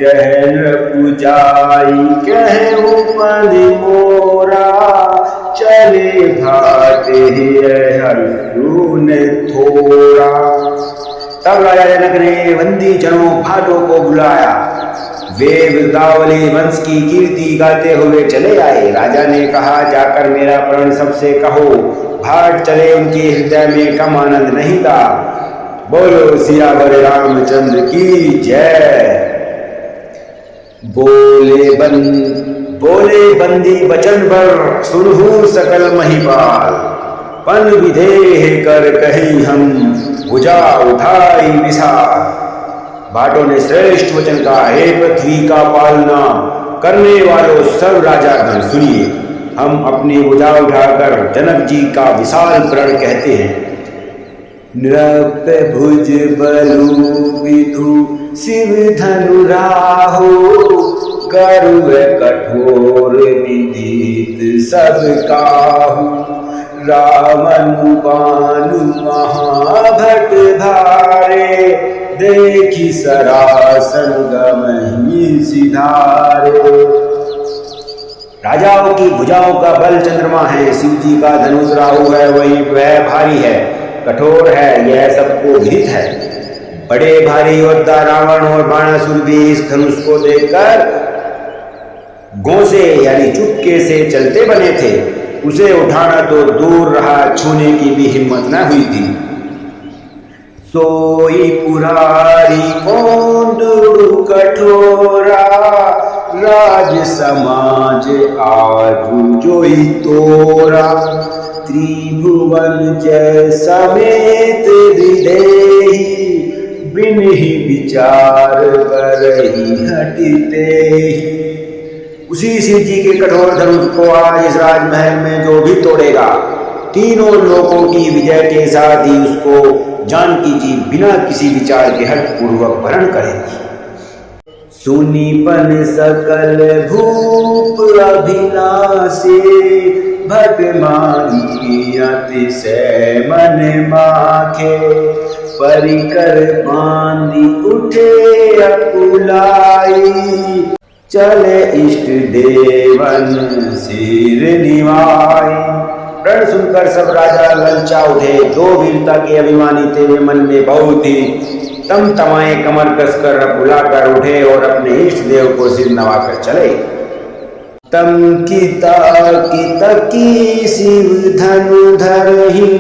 कहन पुजाई कहु पद मोरा, चले भाटे हर्षुन थोड़ा। तब राजा जनक ने बंदी जनों भाटों को बुलाया। वे वृंदावली वंश की कीर्ति गाते हुए चले आए। राजा ने कहा, जाकर मेरा प्रण सबसे कहो। भाट चले, उनके हृदय में कम आनंद नहीं था। बोलो सियावर रामचंद्र की जय। बोले बंदी बचन पर, सुनहु सकल महिपाल। पन विधेह कर कहीं हम, भुजा उठाई विशाल। भाटों ने श्रेष्ठ वचन कहा, हे पृथ्वी का पालना करने वालों सब राजागण सुनिए। हम अपनी भुजा उठाकर जनक जी का विशाल प्रण कहते हैं। नृप भुज बलु विधु शिव धनु राहो, गरुड़ कठोर विदित सब काहू। रावण बानु महाभट धारे, देखी सरासन गमहि सिधारे। राजाओं की भुजाओं का बल चंद्रमा है, शिव जी का धनुष राहु है, वह भारी है, कठोर है, यह सबको विदित है। बड़े भारी योद्धा रावण और बाणासुर भी इस धनुष को देखकर गोसे यानी चुपके से चलते बने थे। उसे उठाना तो दूर रहा, छूने की भी हिम्मत न हुई थी। सोई पुरारी कोंदु कठोरा, राज समाज आजू जोई तोरा, त्रिभुवन जय समेत विदेही, बिन ही विचार बरही हटते ही। उसी शिव जी के कठोर धनुष को आज इस राजमहल में जो भी तोड़ेगा, तीनों लोगों की विजय के साथ ही उसको जानकी जी बिना किसी विचार के हठ पूर्वक हरण करेंगी। सुनीपन सकल भूप अभिनाशी, भट मानी अतिशय मन माखे, परिकर बांधी उठे अकुलाई, चले इष्ट देवन सिर निवाई। प्रण सुनकर सब राजा ललचा उठे, दो वीरता के अभिमानी थे वे मन में बहुत ही तमतमाए कमर कसकर बुलाकर उठे और अपने इष्ट देव को सिर नवाकर चले। तम की तकी शिव धनु धरही,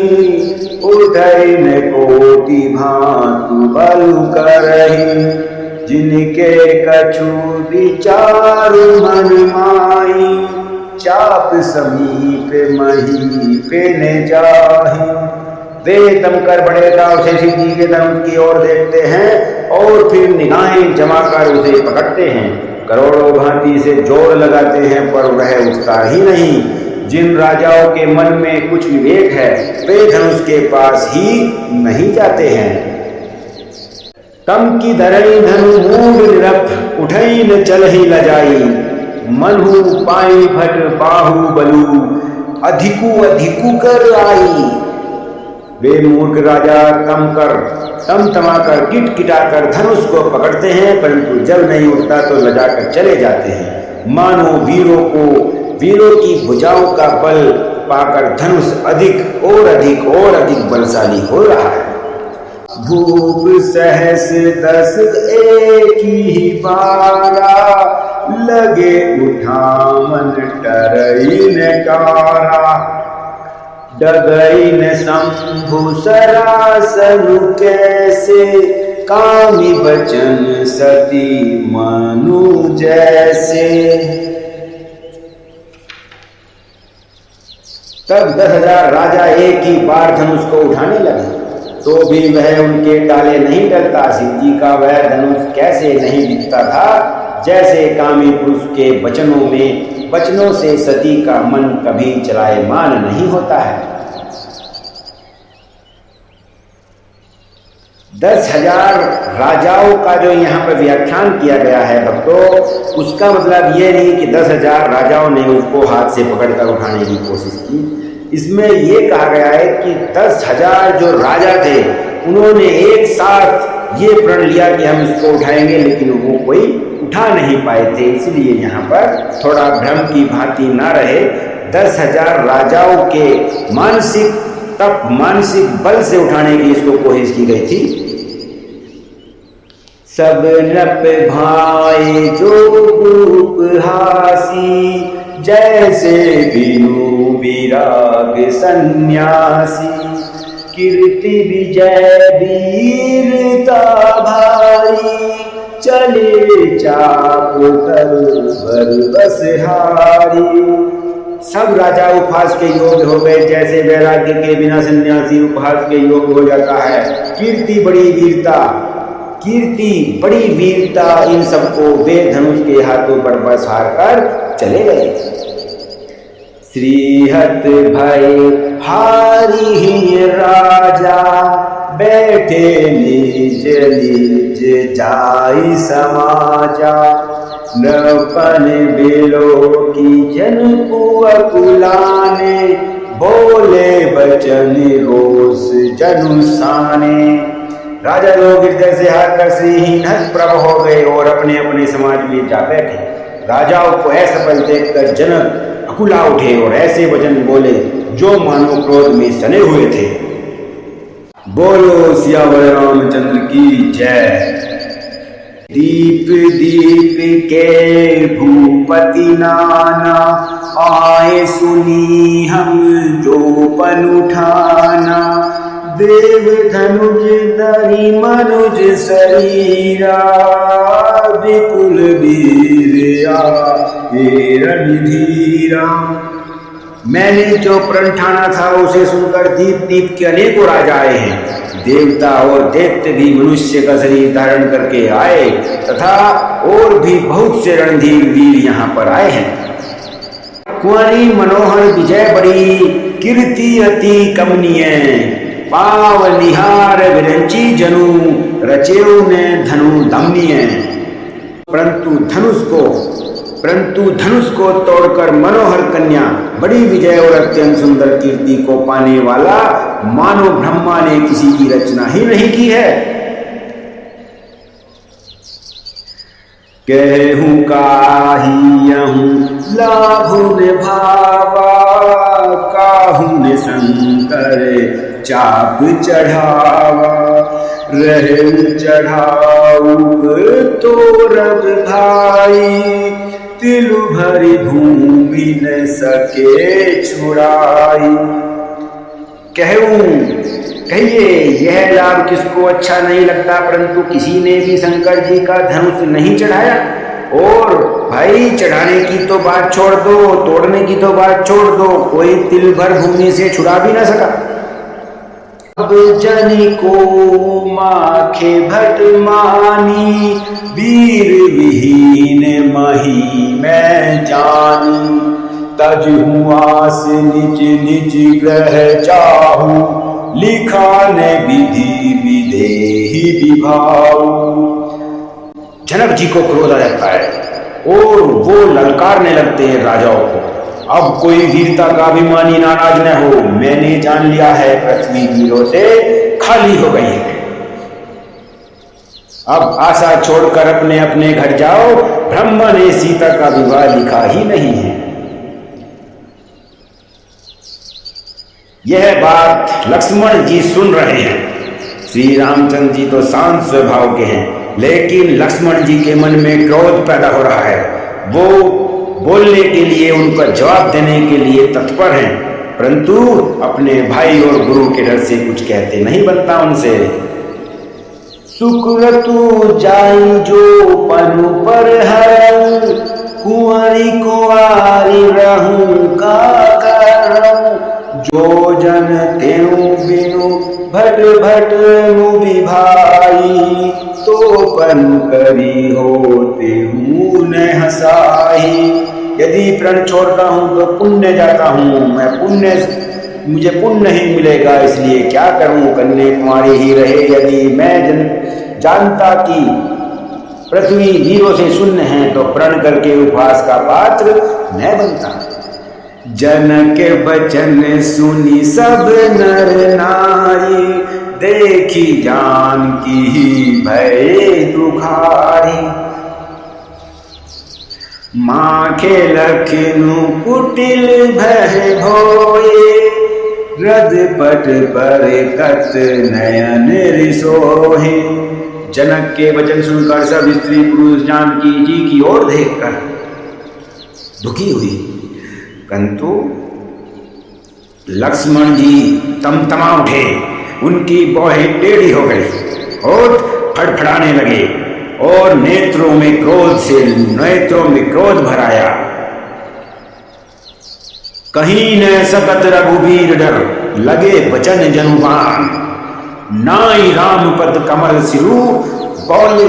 उठई न कोटि भांतु बल करही, जिनके कछु विचार मन माई, चाप समीप महीप न जाहि। वे दमकर बड़े दाव से शिव जी के धनुष की ओर देखते हैं और फिर निगाहें जमाकर उसे पकड़ते हैं। करोड़ों भांति से जोर लगाते हैं पर वह उठता ही नहीं। जिन राजाओं के मन में कुछ विवेक है वे धनुष के पास ही नहीं जाते हैं। तम की धरणी धनु मूड निरख, उठई न चलहि लजाई, मनहु पाई भट बाहु बलु, अधिकु कर आई। वे मूर्ख राजा तम तमाकर किटकिटाकर धनुष को पकड़ते हैं, परंतु जब नहीं उठता तो लजाकर चले जाते हैं। मानो वीरों की भुजाओं का बल पाकर धनुष अधिक और अधिक बलशाली हो रहा है। भूप सहस 10 एक ही बारा, लगे उठावन टरई न टारा, डगई न शंभु सरासनु कैसे, कामी बचन सती मनु जैसे। तब 10,000 राजा एक ही बार धनुष को उठाने लगे, तो भी वह उनके डाले नहीं डरता। शिव जी का वह धनुष कैसे नहीं दिखता था, जैसे कामी पुरुष के वचनों से सती का मन कभी चलायमान नहीं होता है। 10,000 राजाओं का जो यहाँ पर व्याख्यान किया गया है भक्तों, उसका मतलब ये नहीं कि 10,000 राजाओं ने उसको हाथ से पकड़कर उठाने की कोशिश की। इसमें यह कहा गया है कि 10,000 जो राजा थे उन्होंने एक साथ ये प्रण लिया कि हम इसको उठाएंगे, लेकिन वो कोई उठा नहीं पाए थे। इसलिए यहाँ पर थोड़ा भ्रम की भांति ना रहे। 10,000 राजाओं के मानसिक बल से उठाने की इसको कोशिश की गई थी। सब नप भाई जो उपहासी, जैसे बिनु विराग सन्यासी, कीर्ति विजय वीरता भारी, चले चाप तलवर बसहारी। सब राजा उपहास के योग्य हो गए, जैसे वैराग्य के बिना सन्यासी उपहास के योग्य हो जाता है। कीर्ति बड़ी वीरता इन सबको वे धनुष के हाथों पर बसहार कर चले गए। श्रीहत भय हारी राजा, बैठे निज निज जाई समाजा, नपन बेलो की जन कुलाने, बोले बचन रोष जनुसाने। राजा लोग हृदय से हाथ कर श्रीहीन प्रभ हो गए और अपने अपने समाज में जा बैठे। राजाओं को असफल देखकर जनक अकुला उठे और ऐसे वचन बोले जो मानो क्रोध में सने हुए थे। बोलो सियावर रामचंद्र की जय। दीप के भूपति नाना, आए सुनी हम जो पन उठाना, देव धनुज धरि मनुज शरीरा, विपुल वीर्या हे रणधीरा। मैंने जो प्रण ठाना था उसे सुनकर दीप दीप के अनेकों राजा आए हैं। देवता और दैत्य भी मनुष्य का शरीर धारण करके आए तथा और भी बहुत से रणधीर वीर यहाँ पर आए हैं। कुंवरी मनोहर विजय बड़ी, कीर्ति अति कमनीय, पाव निहार विरंची जनु, रचेऊ ने धनु दमनीय। परंतु धनुष को तोड़कर मनोहर कन्या, बड़ी विजय और अत्यंत सुंदर कीर्ति को पाने वाला मानो ब्रह्मा ने किसी की रचना ही नहीं की है। कहूं काहियहूं लाभु ने भावा, काहू ने शंकर चाप चढ़ावा, रहु चढ़ाऊ तो रब भाई, तिलु भरी भूमि न सके छुड़ाई। कहिए यह लाभ किसको अच्छा नहीं लगता, परंतु किसी ने भी शंकर जी का धनुष नहीं चढ़ाया। और भाई चढ़ाने की तो बात छोड़ दो, तोड़ने की तो बात छोड़ दो, कोई तिल भर भूमि से छुड़ा भी ना सका। अब जन को माखे भट मानी, वीर विहीन मही मैं जानी, तज हुआस निज निज ग्रह चाहू, लिखा ने विधि विदेही विभाऊ। जनक जी को क्रोध आ जाता है और वो ललकारने लगते हैं राजाओं को, अब कोई वीरता का अभिमानी नाराज न हो, मैंने जान लिया है पृथ्वी वीरों से खाली हो गई है। अब आशा छोड़कर अपने अपने घर जाओ, ब्रह्मा ने सीता का विवाह लिखा ही नहीं है। यह बात लक्ष्मण जी सुन रहे हैं। श्री रामचंद्र जी तो शांत स्वभाव के हैं, लेकिन लक्ष्मण जी के मन में क्रोध पैदा हो रहा है। वो बोलने के लिए, उनका जवाब देने के लिए तत्पर हैं, परंतु अपने भाई और गुरु के डर से कुछ कहते नहीं बनता उनसे। सुक्रतु जाई जो पनु पर हर, कुंवरी कुंवारी रहूं का करऊं, जो जन तेऊ बिनु भट भट मुबि भाई, तो पनु करी होते हूँ न हसाई। यदि प्रण छोड़ता हूँ तो पुण्य जाता हूँ, मुझे पुण्य नहीं मिलेगा, इसलिए क्या करूं, कन्या कुमारी ही रहे। यदि मैं जानता कि पृथ्वी वीरों से शून्य है तो प्रण करके उपवास का पात्र न बनता। जनक बचन सुनी सब नर नारी, देखी जानकी भय दुखारी। माखे लखनु कुटिल भय भोए, रद पट पर कत नयन रिसोहे। जनक के वचन सुनकर सब स्त्री पुरुष जानकी जी की ओर देखकर दुखी हुई, परंतु लक्ष्मण जी तमतमा उठे, उनकी बाहें टेढ़ी हो गई और फड़फड़ाने लगे और नेत्रों में क्रोध भराया। कहीं न सकत रघुवीर डर, लगे बचन जनुबान। नाई राम पद कमल सिरु बोले,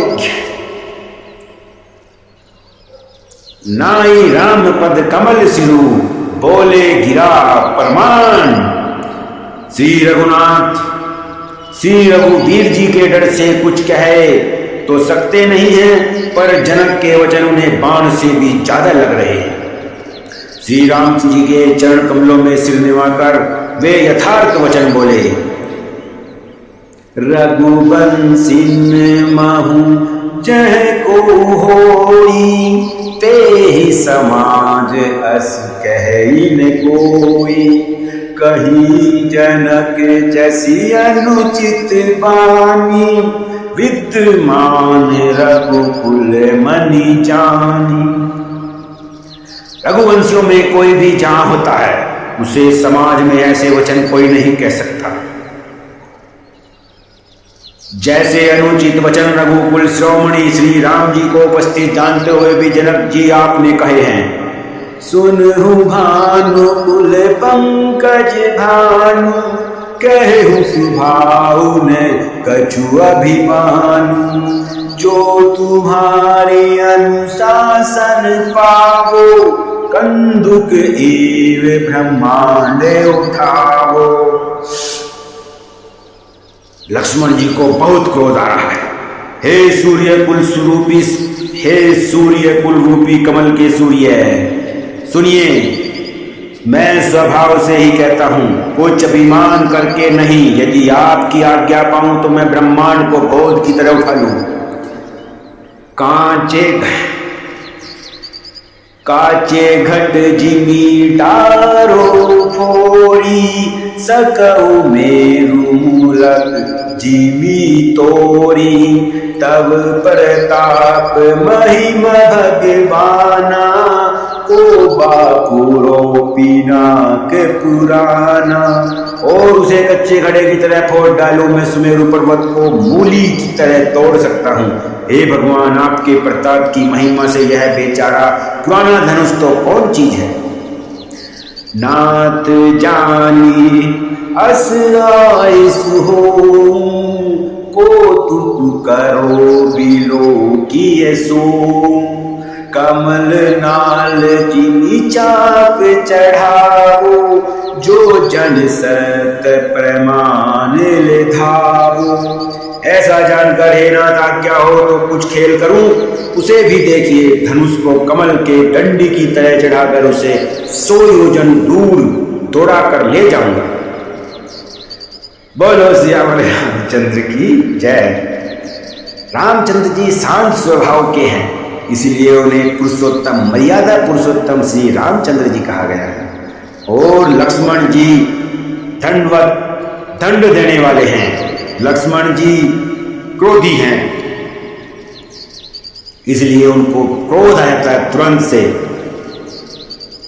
नाई राम पद कमल सिरु बोले गिरा परमान। श्री रघुवीर जी के डर से कुछ कहे तो सकते नहीं हैं, पर जनक के वचन उन्हें बाण से भी ज्यादा लग रहे हैं। श्री राम जी के चरण कमलों में सिर निवाकर वे यथार्थ वचन बोले। रघुवंशिन महु जह को होई, ते ही समाज अस कहि न कोई। कही जनक जसी अनुचित बानी, विद्यमान रघुकुल मनि जानी। रघुवंशियों में कोई भी जहां होता है, उसे समाज में ऐसे वचन कोई नहीं कह सकता। जैसे अनुचित वचन रघुकुल श्रोमणी श्री राम जी को उपस्थित जानते हुए भी जनक जी आपने कहे हैं। सुनहु भानु कुल पंकज भानु, कहु सुभाउ ने कछु अभिमानु। जो तुम्हारे अनुशासन पावो, कंदुक एव ब्रह्मांड उठावो। लक्ष्मण जी को बहुत क्रोध आ रहा है। हे सूर्य कुल स्वरूपी, हे सूर्य कुल रूपी कमल के सूर्य, सुनिए, मैं स्वभाव से ही कहता हूं, कुछ अभिमान करके नहीं। यदि आपकी आज्ञा पाऊं तो मैं ब्रह्मांड को गोद की तरह उठा लूं। काचे घट जिमी डारो फोड़ी, सकऊ मेरु मूलक जिमी तोरी। तब प्रताप महिमा भगवाना, को बापुरो पीना के पुराना। और उसे कच्चे घड़े की तरह फोड़ डालूं, मैं सुमेरु पर्वत को मूली की तरह तोड़ सकता हूं। हे भगवान, आपके प्रताप की महिमा से यह बेचारा पुराना धनुष तो कौन चीज है। नाथ जानी असराइस हो, को तू करो बिलो किए सो। कमल नाल जिनी चाप चढ़ाओ, जो जन सत प्रमाण ले धावो। ऐसा जानकर हे नाथ आज्ञा हो तो कुछ खेल करूं। उसे भी देखिए, धनुष को कमल के डंडी की तरह चढ़ाकर उसे 100 योजन दूर दौड़ा कर ले जाऊंगा। बोलो सियावर रामचंद्र की जय। रामचंद्र जी शांत स्वभाव के हैं, इसलिए उन्हें पुरुषोत्तम, मर्यादा पुरुषोत्तम श्री रामचंद्र जी कहा गया है। और लक्ष्मण जी दंड देने वाले हैं। लक्ष्मण जी क्रोधी हैं, इसलिए उनको क्रोध आता है तुरंत से।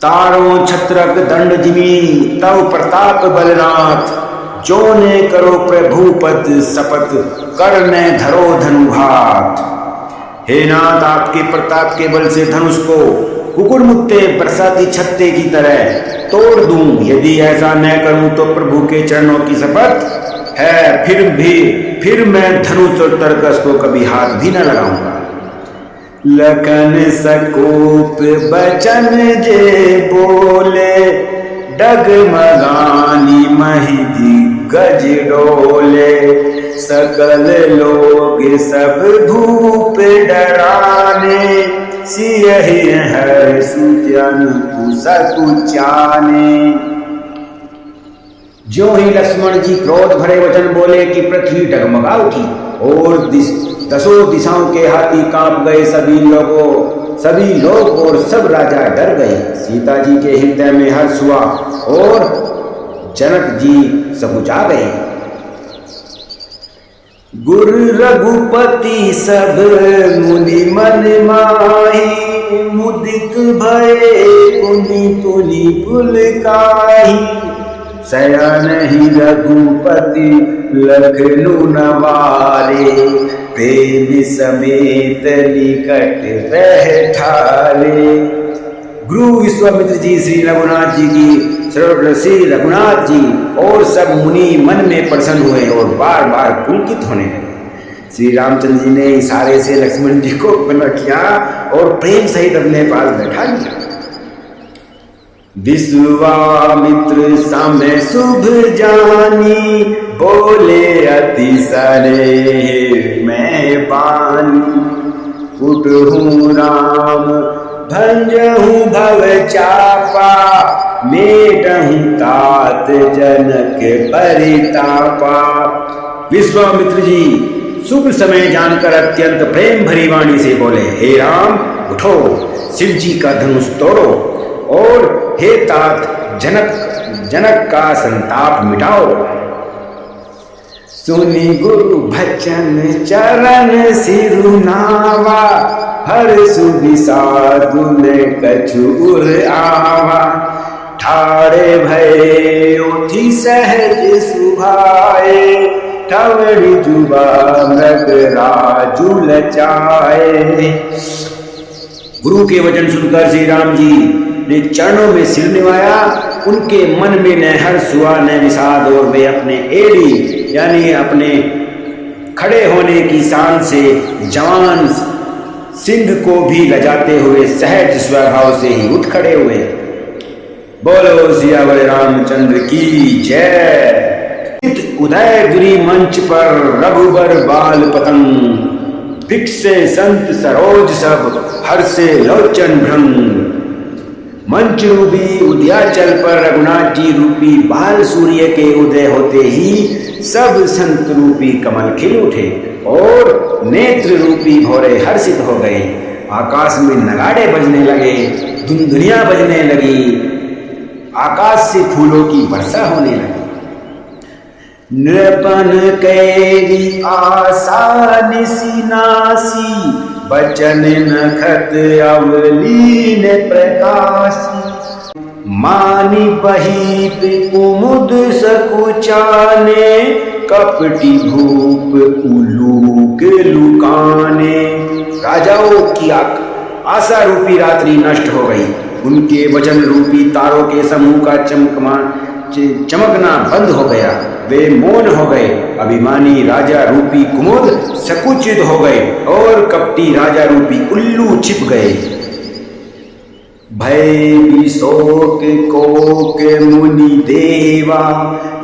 तारो छत्रक दंड जिमी, तव प्रताप बलनाथ। जो ने करो प्रभुपद शपथ, करने धरो धनुहाथ। हे नाथ, आपके प्रताप के बल से धनुष को कुकुर मुत्ते बरसाती छत्ते की तरह तोड़ दूं। यदि ऐसा न करूं तो प्रभु के चरणों की शपथ है, फिर मैं धनुष और तरकस को कभी हाथ भी न लगाऊंगा। लखन सकोप बचन जे बोले, डगमगानी महिदी गज डोले। सकल लोग सब भूप डराने, सियहि हर सुजन कुसकुचाने। जो ही लक्ष्मण जी क्रोध भरे वचन बोले कि पृथ्वी डगमगा उठी और दसों दिशाओं के हाथी कांप गए। सभी लोग और सब राजा डर गए। सीता जी के हृदय में हर्ष हुआ और जनक जी सकुचा गए। गुर रघुपति सब मुनि मन माही, मुदित भये पुनि पुनि पुलकाही। शयन ही रघुपति लखनु नवारे, प्रेम समेत निकट बैठारे। गुरु विश्वामित्र जी श्री रघुनाथ जी की श्री रघुनाथ जी और सब मुनि मन में प्रसन्न हुए और बार बार पुलकित होने लगे। श्री रामचंद्र जी ने इशारे से लक्ष्मण जी को मना किया और प्रेम सहित अपने पास बैठा लिया। विश्वामित्र समय शुभ जानी, बोले अति सरे मैं बानी। उठहूँ राम भंजहूँ भव चापा, मेटहूँ तात जनक परितापा। विश्वामित्र जी शुभ समय जानकर अत्यंत प्रेम भरी वाणी से बोले, हे राम उठो, शिव जी का धनुष तोड़ो और हे तात जनक का संताप मिटाओ। सुनी गुरु भजन चरण सिरुनावा, हर सुधि साधु ने कछुर आवा। ठाड़े भये उठी सहज सुभाए, ठवड़ी जुबा मृग राजू लचाए। गुरु के वचन सुनकर श्री राम जी ने चरणों में सिर निवाया। उनके मन में न हर्ष हुआ न विषाद, और वे अपने एड़ी यानी अपने खड़े होने की शान से जवान सिंह को भी लजाते हुए सहज स्वभाव से ही उठ खड़े हुए। बोलो सियावर रामचंद्र की जय। उदयगिरी मंच पर रघुबर बाल पतंग, भिक्षे संत सरोज सब हर्षे लोचन भृंग। मंच रूपी उदयाचल पर रघुनाथ जी रूपी बाल सूर्य के उदय होते ही सब संत रूपी कमल खिल उठे और नेत्र रूपी भौरे हर्षित हो गए। आकाश में नगाड़े बजने लगे, धुंधुनियां बजने लगी, आकाश से फूलों की वर्षा होने लगी। नृपन कैरी आशा निसी नासी, बचन नखत अवलीन प्रकाशी। मानी बहीप कुमुद सकुचाने, कपटी भूप उलूक लुकाने। राजाओं की आशा रूपी रात्रि नष्ट हो गई। उनके वचन रूपी तारों के समूह का चमकना बंद हो गया। वे मौन हो गए। अभिमानी राजा रूपी कुमुद सकुचित हो गए और कपटी राजा रूपी उल्लू छिप गए। भय विशोक कोक मुनि देवा,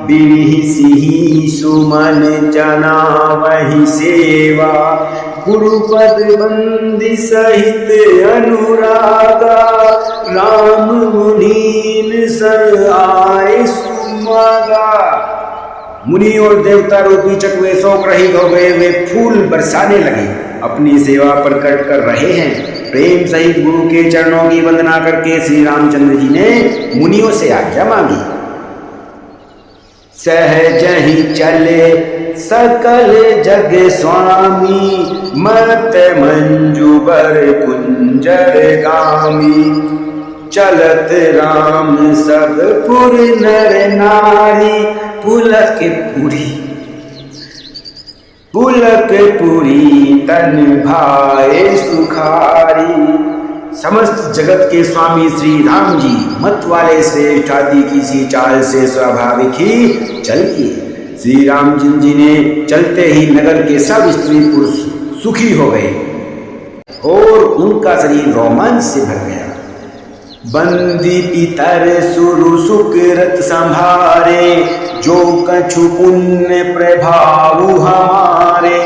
बिरहि सिहि सुमन जना वही सेवा। गुरुपद बंदी सहित अनुरागा, राम मुनीन सर आए सुमागा। मुनि और देवता रूपी चकवे शोक रहित हो गए। वे फूल बरसाने लगे, अपनी सेवा प्रकट कर रहे हैं। प्रेम सहित गुरु के चरणों की वंदना करके श्री रामचंद्र जी ने मुनियों से आज्ञा मांगी। सहज ही चले सकल जग स्वामी, मत मंजू बर कुंजर गामी। चलत राम सब पुर नर नारी, पुलक पुरी तन भाए सुखारी। समस्त जगत के स्वामी श्री राम जी मत वाले श्रेष्ठ आदि किसी चाल से स्वाभाविक ही चल किए। श्री रामचंद्र जी ने चलते ही नगर के सब स्त्री पुरुष सुखी हो गए और उनका शरीर रोमांच से भर गया। बंदी पितर सुरु सुकृत संभारे, जो कछु पुण्य प्रभाव हमारे।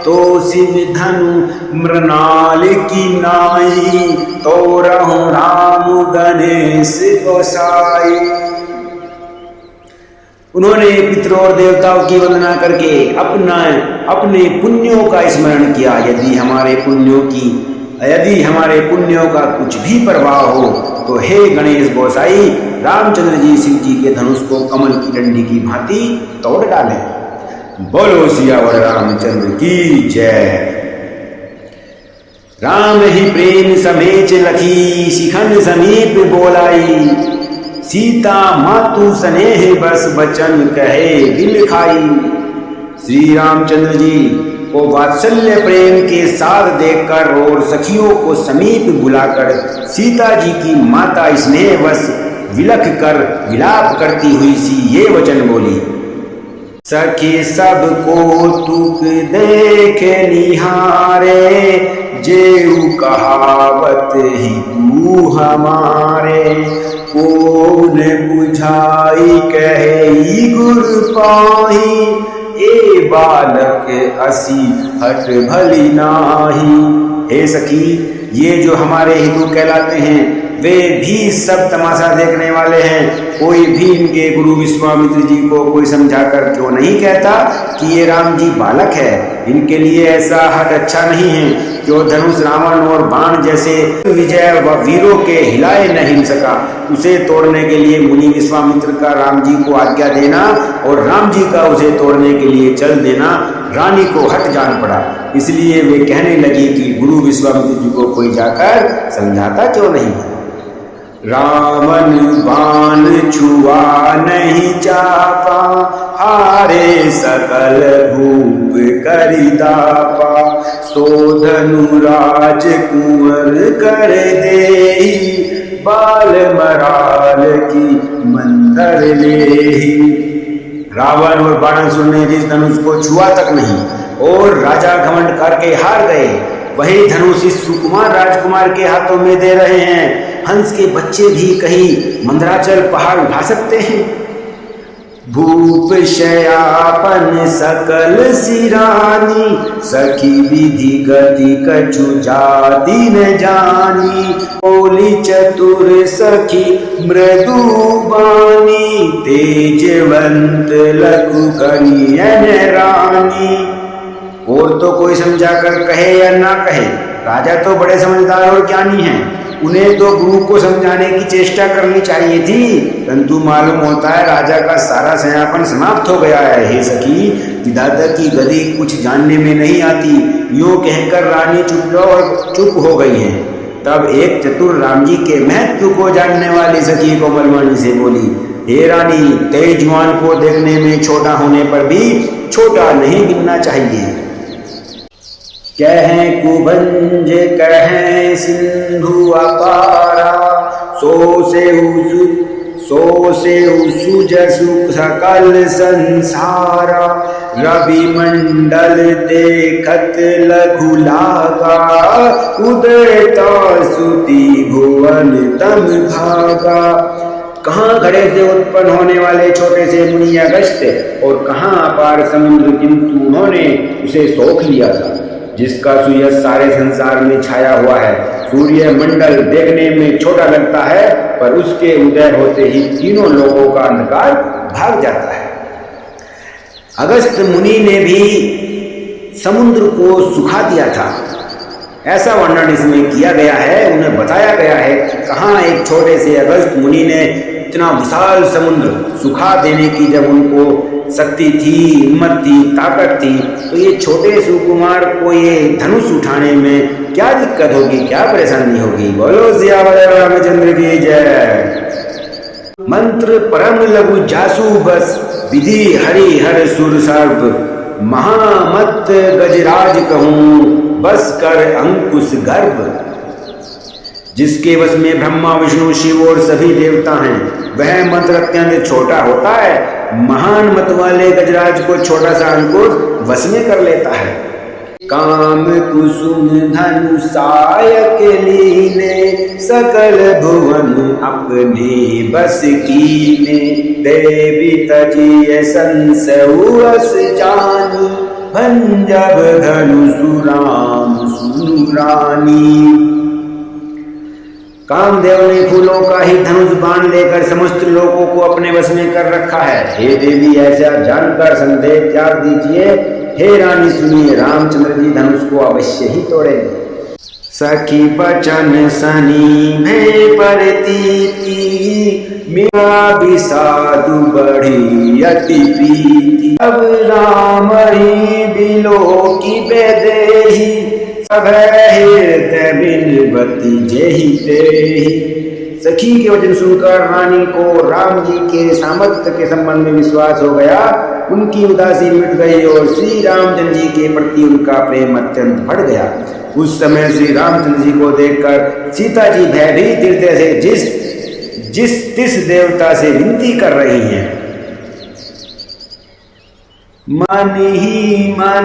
तो शिव धनु मृणाल की नाई, तो रहु राम गणेश गोसाई। उन्होंने पितरों और देवताओं की वंदना करके अपने पुण्यों का स्मरण किया। यदि हमारे पुण्यों का कुछ भी प्रभाव हो तो हे गणेश गोसाई, रामचंद्र जी शिव जी के धनुष को कमल की डंडी की भांति तोड़ डालें। बोलो सियावर रामचंद्र की जय। राम ही प्रेम समेच लखी, शिखन समीप बोलाई। सीता मातु स्नेह बस बचन कहे दिल खाई। श्री रामचंद्र जी को वात्सल्य प्रेम के साथ देखकर और सखियों को समीप बुलाकर सीता जी की माता स्नेहवश विलख कर विलाप करती हुई सी ये वचन बोली। सखी सब को तुक देख निहारे, जेऊ कहावत ही तू हमारे। कौन बुझाई कहे गुर पाही, ए बालक असी हट भली नाही। हे सखी, ये जो हमारे हिंदू कहलाते हैं वे भी सब तमाशा देखने वाले हैं। कोई भी इनके गुरु विश्वामित्र जी को कोई समझाकर क्यों नहीं कहता कि ये राम जी बालक है। इनके लिए ऐसा हट अच्छा नहीं है। जो धनुष रावण और बाण जैसे विजय व वीरों के हिलाए न हिल सका, उसे तोड़ने के लिए मुनि विश्वामित्र का राम जी को आज्ञा देना और राम जी का उसे तोड़ने के लिए चल देना रानी को हट जान पड़ा। इसलिए वे कहने लगी कि गुरु विश्वामित्र जी को कोई जाकर समझाता क्यों नहीं। रावण बाण छुआ नहीं चापा, हारे सकल भूप करिदापा। सो धनुराज कुंवर कर देहि, बाल मराल की मंतर लेहि। रावण और बाणासुर ने जिस धनुष को छुआ तक नहीं और राजा घमंड करके हार गए, वही धनुष इस सुकुमार राजकुमार के हाथों में दे रहे हैं। हंस के बच्चे भी कहीं मंदराचल पहाड़ उठा सकते हैं। भूप शयापन सकल सिरानी, सखी विधि गति कछु जाति न जानी। बोली चतुर सखी मृदु बानी, तेजवंत लघु कनियन रानी। और तो कोई समझा कर कहे या ना कहे, राजा तो बड़े समझदार और ज्ञानी हैं, उन्हें तो गुरु को समझाने की चेष्टा करनी चाहिए थी, परंतु मालूम होता है राजा का सारा सयापन समाप्त हो गया है। हे सखी, विधाता की गति कुछ जानने में नहीं आती, यूं कहकर रानी चुप हो गई है। तब एक चतुर राम जी के महत्व को जानने वाली सखी कोमलवाणी से बोली, हे रानी, तेजवान को देखने में छोटा होने पर भी छोटा नहीं गिनना चाहिए। कहें कुभंज कहें सिंधु अपारा, सो से उसुज सुख सकल संसारा। रवि मंडल देखत लघु लागा, उदयता सुति भुवन तम भागा। कहाँ घड़े से उत्पन्न होने वाले छोटे से मुनि अगस्त्य और कहाँ अपार समुद्र, किंतु उन्होंने उसे सोख लिया था, जिसका सूर्य सारे संसार में छाया हुआ है। सूर्य मंडल देखने में छोटा लगता है, पर उसके उदय होते ही तीनों लोगों का अंधकार भाग जाता है। अगस्त्य मुनि ने भी समुद्र को सुखा दिया था, ऐसा वर्णन इसमें किया गया है। उन्हें बताया गया है कि कहाँ एक छोटे से अगस्त्य मुनि ने इतना विशाल समुद्र सुखा देने की जब उनको शक्ति थी, हिम्मत थी, ताकत थी, तो ये छोटे सुकुमार को ये धनुष उठाने में क्या दिक्कत होगी, क्या परेशानी होगी। बोलो सियावर रामचंद्र की जय। मंत्र परम लघु जासु बस, विधि हरि हर सुर सर्व। महामत गजराज कहूं, बस कर अंकुश गर्भ। जिसके वश में ब्रह्मा विष्णु शिव और सभी देवता हैं, वह मंत्र अत्यंत छोटा होता है। महान मत वाले गजराज को छोटा सा अंकुश वश में कर लेता है। काम कुसुम धनु सायक लीने, सकल भुवन अपने बस कीने। देवी तजिय संसुअस जानी, भंजब धनु सुराम सुनु रानी। कामदेव ने फूलों का ही धनुष बाण लेकर समस्त लोगों को अपने वश में कर रखा है। हे देवी, ऐसा जानकर संदेह त्याग दीजिए। हे रानी सुनिए, रामचंद्र जी धनुष को अवश्य ही तोड़ेंगे। सखी बचन सनी भे परतीति, मेरा भी साधु बढ़ी अति प्रीति। अब राम ही बिलो की बेदेही, सब हृदय बिलबती जेहि तेहि। सखी के वचन सुनकर रानी को राम जी के सामर्थ्य के संबंध में विश्वास हो गया। उनकी उदासी मिट गई और श्री रामचंद्र जी के प्रति उनका प्रेम अत्यंत बढ़ गया। उस समय श्री रामचंद्र जी को देखकर सीता जी भयभीत हृदय से जिस देवता से विनती कर रही हैं, मन ही मन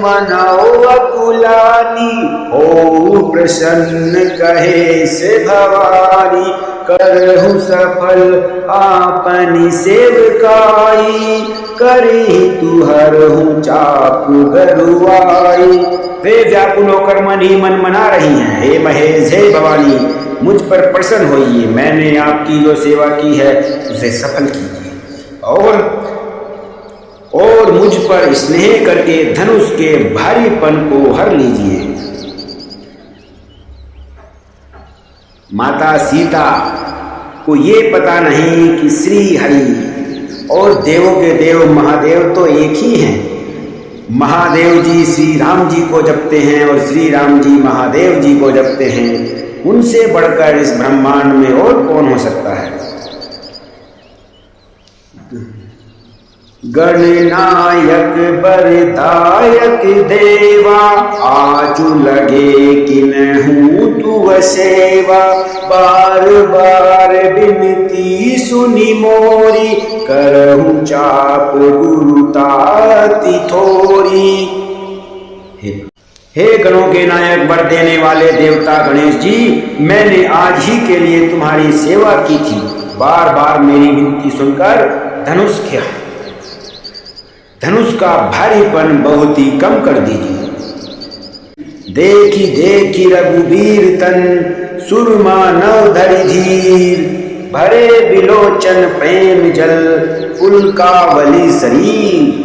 मनाओ अकुलानी, हो प्रसन्न कहे से भवानी। करहु सफल आपनी सेवकाई, करी तू हरहु चापु गरुआई। वे व्याकुल होकर मन ही मन मना रही हैं, हे महेश, हे भवानी, मुझ पर प्रसन्न होइए। मैंने आपकी जो सेवा की है उसे सफल कीजिए और मुझ पर स्नेह करके धनुष के भारीपन को हर लीजिए। माता सीता को ये पता नहीं कि श्री हरि और देवों के देव महादेव तो एक ही हैं। महादेव जी श्री राम जी को जपते हैं और श्री राम जी महादेव जी को जपते हैं। उनसे बढ़कर इस ब्रह्मांड में और कौन हो सकता है। गणनायक बरदायक देवा, आजु लगे कि नहूँ तू सेवा। बार बार बिनती सुनी मोरी, करहूँ चाप गुरुताति थोरी। हे गणों के नायक वर देने वाले देवता गणेश जी, मैंने आज ही के लिए तुम्हारी सेवा की थी। बार बार मेरी विनती सुनकर धनुष का भारीपन बहुत ही कम कर दीजिए। देखी देखी रघुबीर तन, सुरमा नव धरि धीर। भरे बिलोचन प्रेम जल, पुलकावली शरीर।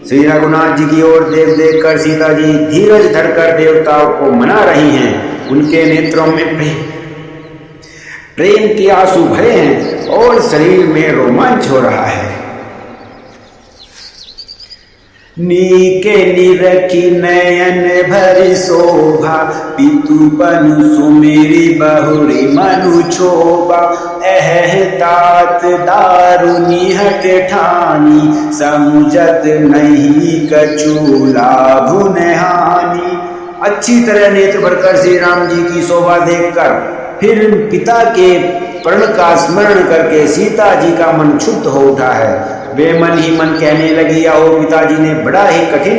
श्री रघुनाथ जी की ओर देख देख कर सीता जी धीरज धरकर देवताओं को मना रही हैं। उनके नेत्रों में प्रेम के आंसू भरे हैं और शरीर में रोमांच हो रहा है। नीके निरखी नयन भरि शोभा, पितु बनु सुमेरी बहुरी मनु छोबा। तात दारुनी हट ठानी, समुझत नहीं कछु लाभु नहानी। अच्छी तरह नेत्र भरकर श्री राम जी की शोभा देखकर फिर पिता के प्रण का स्मरण करके सीता जी का मन क्षुब्ध हो उठा है। वे मन ही मन कहने लगी, आओ पिताजी ने बड़ा ही कठिन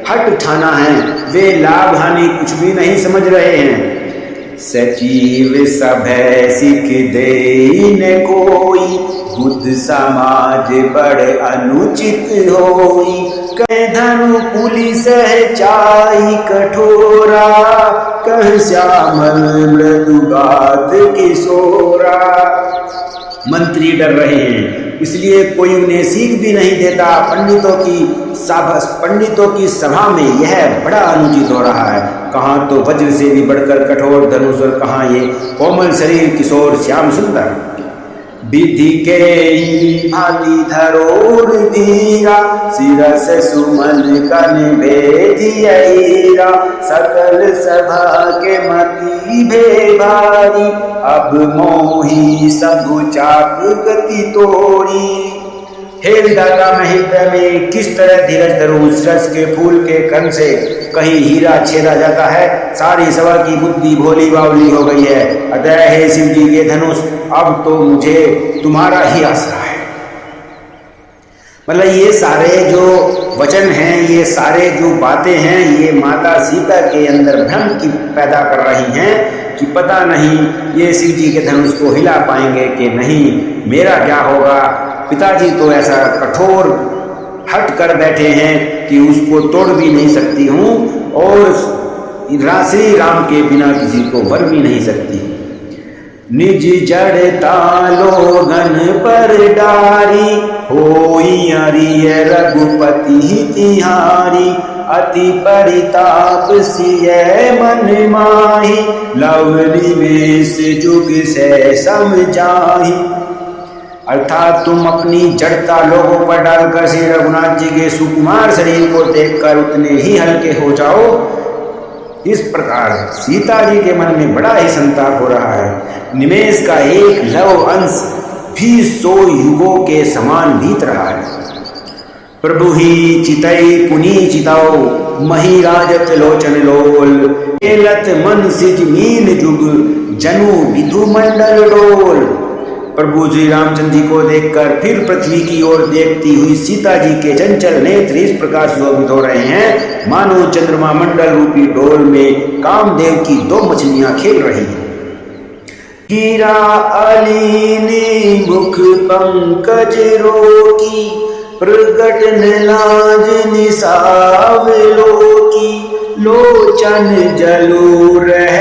हट ठाना है, वे लाभ हानि कुछ भी नहीं समझ रहे हैं। सचिव सभै सिख देन कोई, बुद्ध समाज बड़ अनुचित होई। कह धनु पुलिस चाई कठोरा, कह श्यामल मृदुगात किशोरा। मंत्री डर रहे हैं, इसलिए कोई उन्हें सीख भी नहीं देता। पंडितों की सभा में यह बड़ा अनुचित हो रहा है। कहाँ तो वज्र से भी बढ़कर कठोर धनुष और कहाँ ये कोमल शरीर किशोर श्याम सुंदर। विधि के भांति धरोर धीरा, शिरस सुमन कन भेदियरा। सकल सभा के मति भे भारी, अब मोही सब चाप गति तोड़ी। हे विधाता, मैं हृदय में किस तरह धीरज धरूं। रस के फूल के कण से कहीं हीरा छेदा जाता है, सारी सभा की बुद्धि भोली बावली हो गई है। अतः हे शिव जी के धनुष, अब तो मुझे तुम्हारा ही आसरा है। मतलब ये सारे जो वचन हैं, ये सारे जो बातें हैं, ये माता सीता के अंदर भ्रम की पैदा कर रही हैं कि पता नहीं ये शिव जी के धनुष को हिला पाएंगे कि नहीं, मेरा क्या होगा। पिताजी तो ऐसा कठोर हट कर बैठे हैं कि उसको तोड़ भी नहीं सकती हूँ, और श्री राम के बिना किसी को वर भी नहीं सकती। निज जड़ता लोगन पर डारी, होई अरिय रघुपति तिहारी। अति परिताप सिय मन माही, लव निवेश जुग से समझाही। अर्थात तुम अपनी जड़ता लोगों पर डालकर श्री रघुनाथ जी के सुकुमार शरीर को देखकर उतने ही हल्के हो जाओ। इस प्रकार सीता जी के मन में बड़ा ही संताप हो रहा है। निमेष का एक लव अंश भी 100 युगों के समान बीत रहा है। प्रभु ही चितई पुनी चिताओ, मही राजत लोचन लोल। केलत मन सिज मीन जुग, जनु विधु मंडल डोल। प्रभु श्री रामचंद्र जी को देखकर फिर पृथ्वी की ओर देखती हुई सीता जी के चंचल नेत्र इस प्रकार शोभित हो रहे हैं, मानो चंद्रमा मंडल रूपी डोल में कामदेव की 2 मछलियां खेल रही हैं। कीरा अलीनी मुख पंकज रोकी, प्रगट लाज निसावलोकी। लोचन जलू रह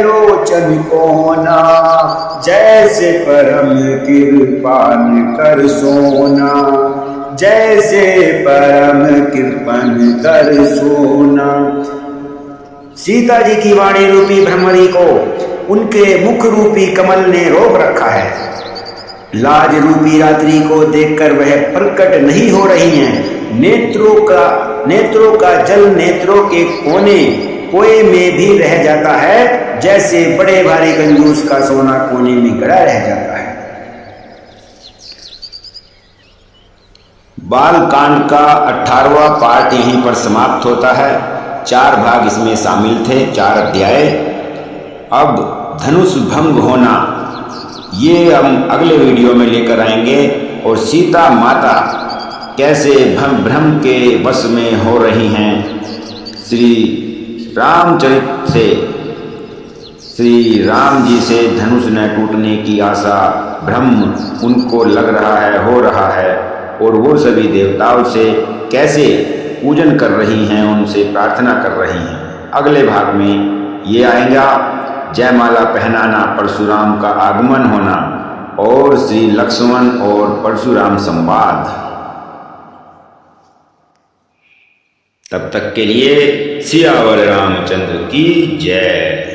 लोचन कोना, जैसे परम कृपान कर सोना। जैसे परम कृपन कर सोना। सीता जी की वाणी रूपी भ्रमरी को उनके मुख रूपी कमल ने रोक रखा है। लाज रूपी रात्रि को देखकर वह प्रकट नहीं हो रही हैं। नेत्रों का जल नेत्रों के कोने में भी रह जाता है, जैसे बड़े भारी कंजूस का सोना कोने में गड़ा रह जाता है। बाल कांड का 18वां पार्ट यहीं पर समाप्त होता है। 4 भाग इसमें शामिल थे, 4 अध्याय। अब धनुष भंग होना ये हम अगले वीडियो में लेकर आएंगे, और सीता माता कैसे भ्रम के वश में हो रही हैं। श्री रामचरित से श्री राम जी से धनुष न टूटने की आशा, भ्रम उनको लग रहा है, हो रहा है, और वो सभी देवताओं से कैसे पूजन कर रही हैं, उनसे प्रार्थना कर रही हैं। अगले भाग में ये आएगा जयमाला पहनाना, परशुराम का आगमन होना, और श्री लक्ष्मण और परशुराम संवाद। तब तक के लिए सियावर रामचंद्र की जय।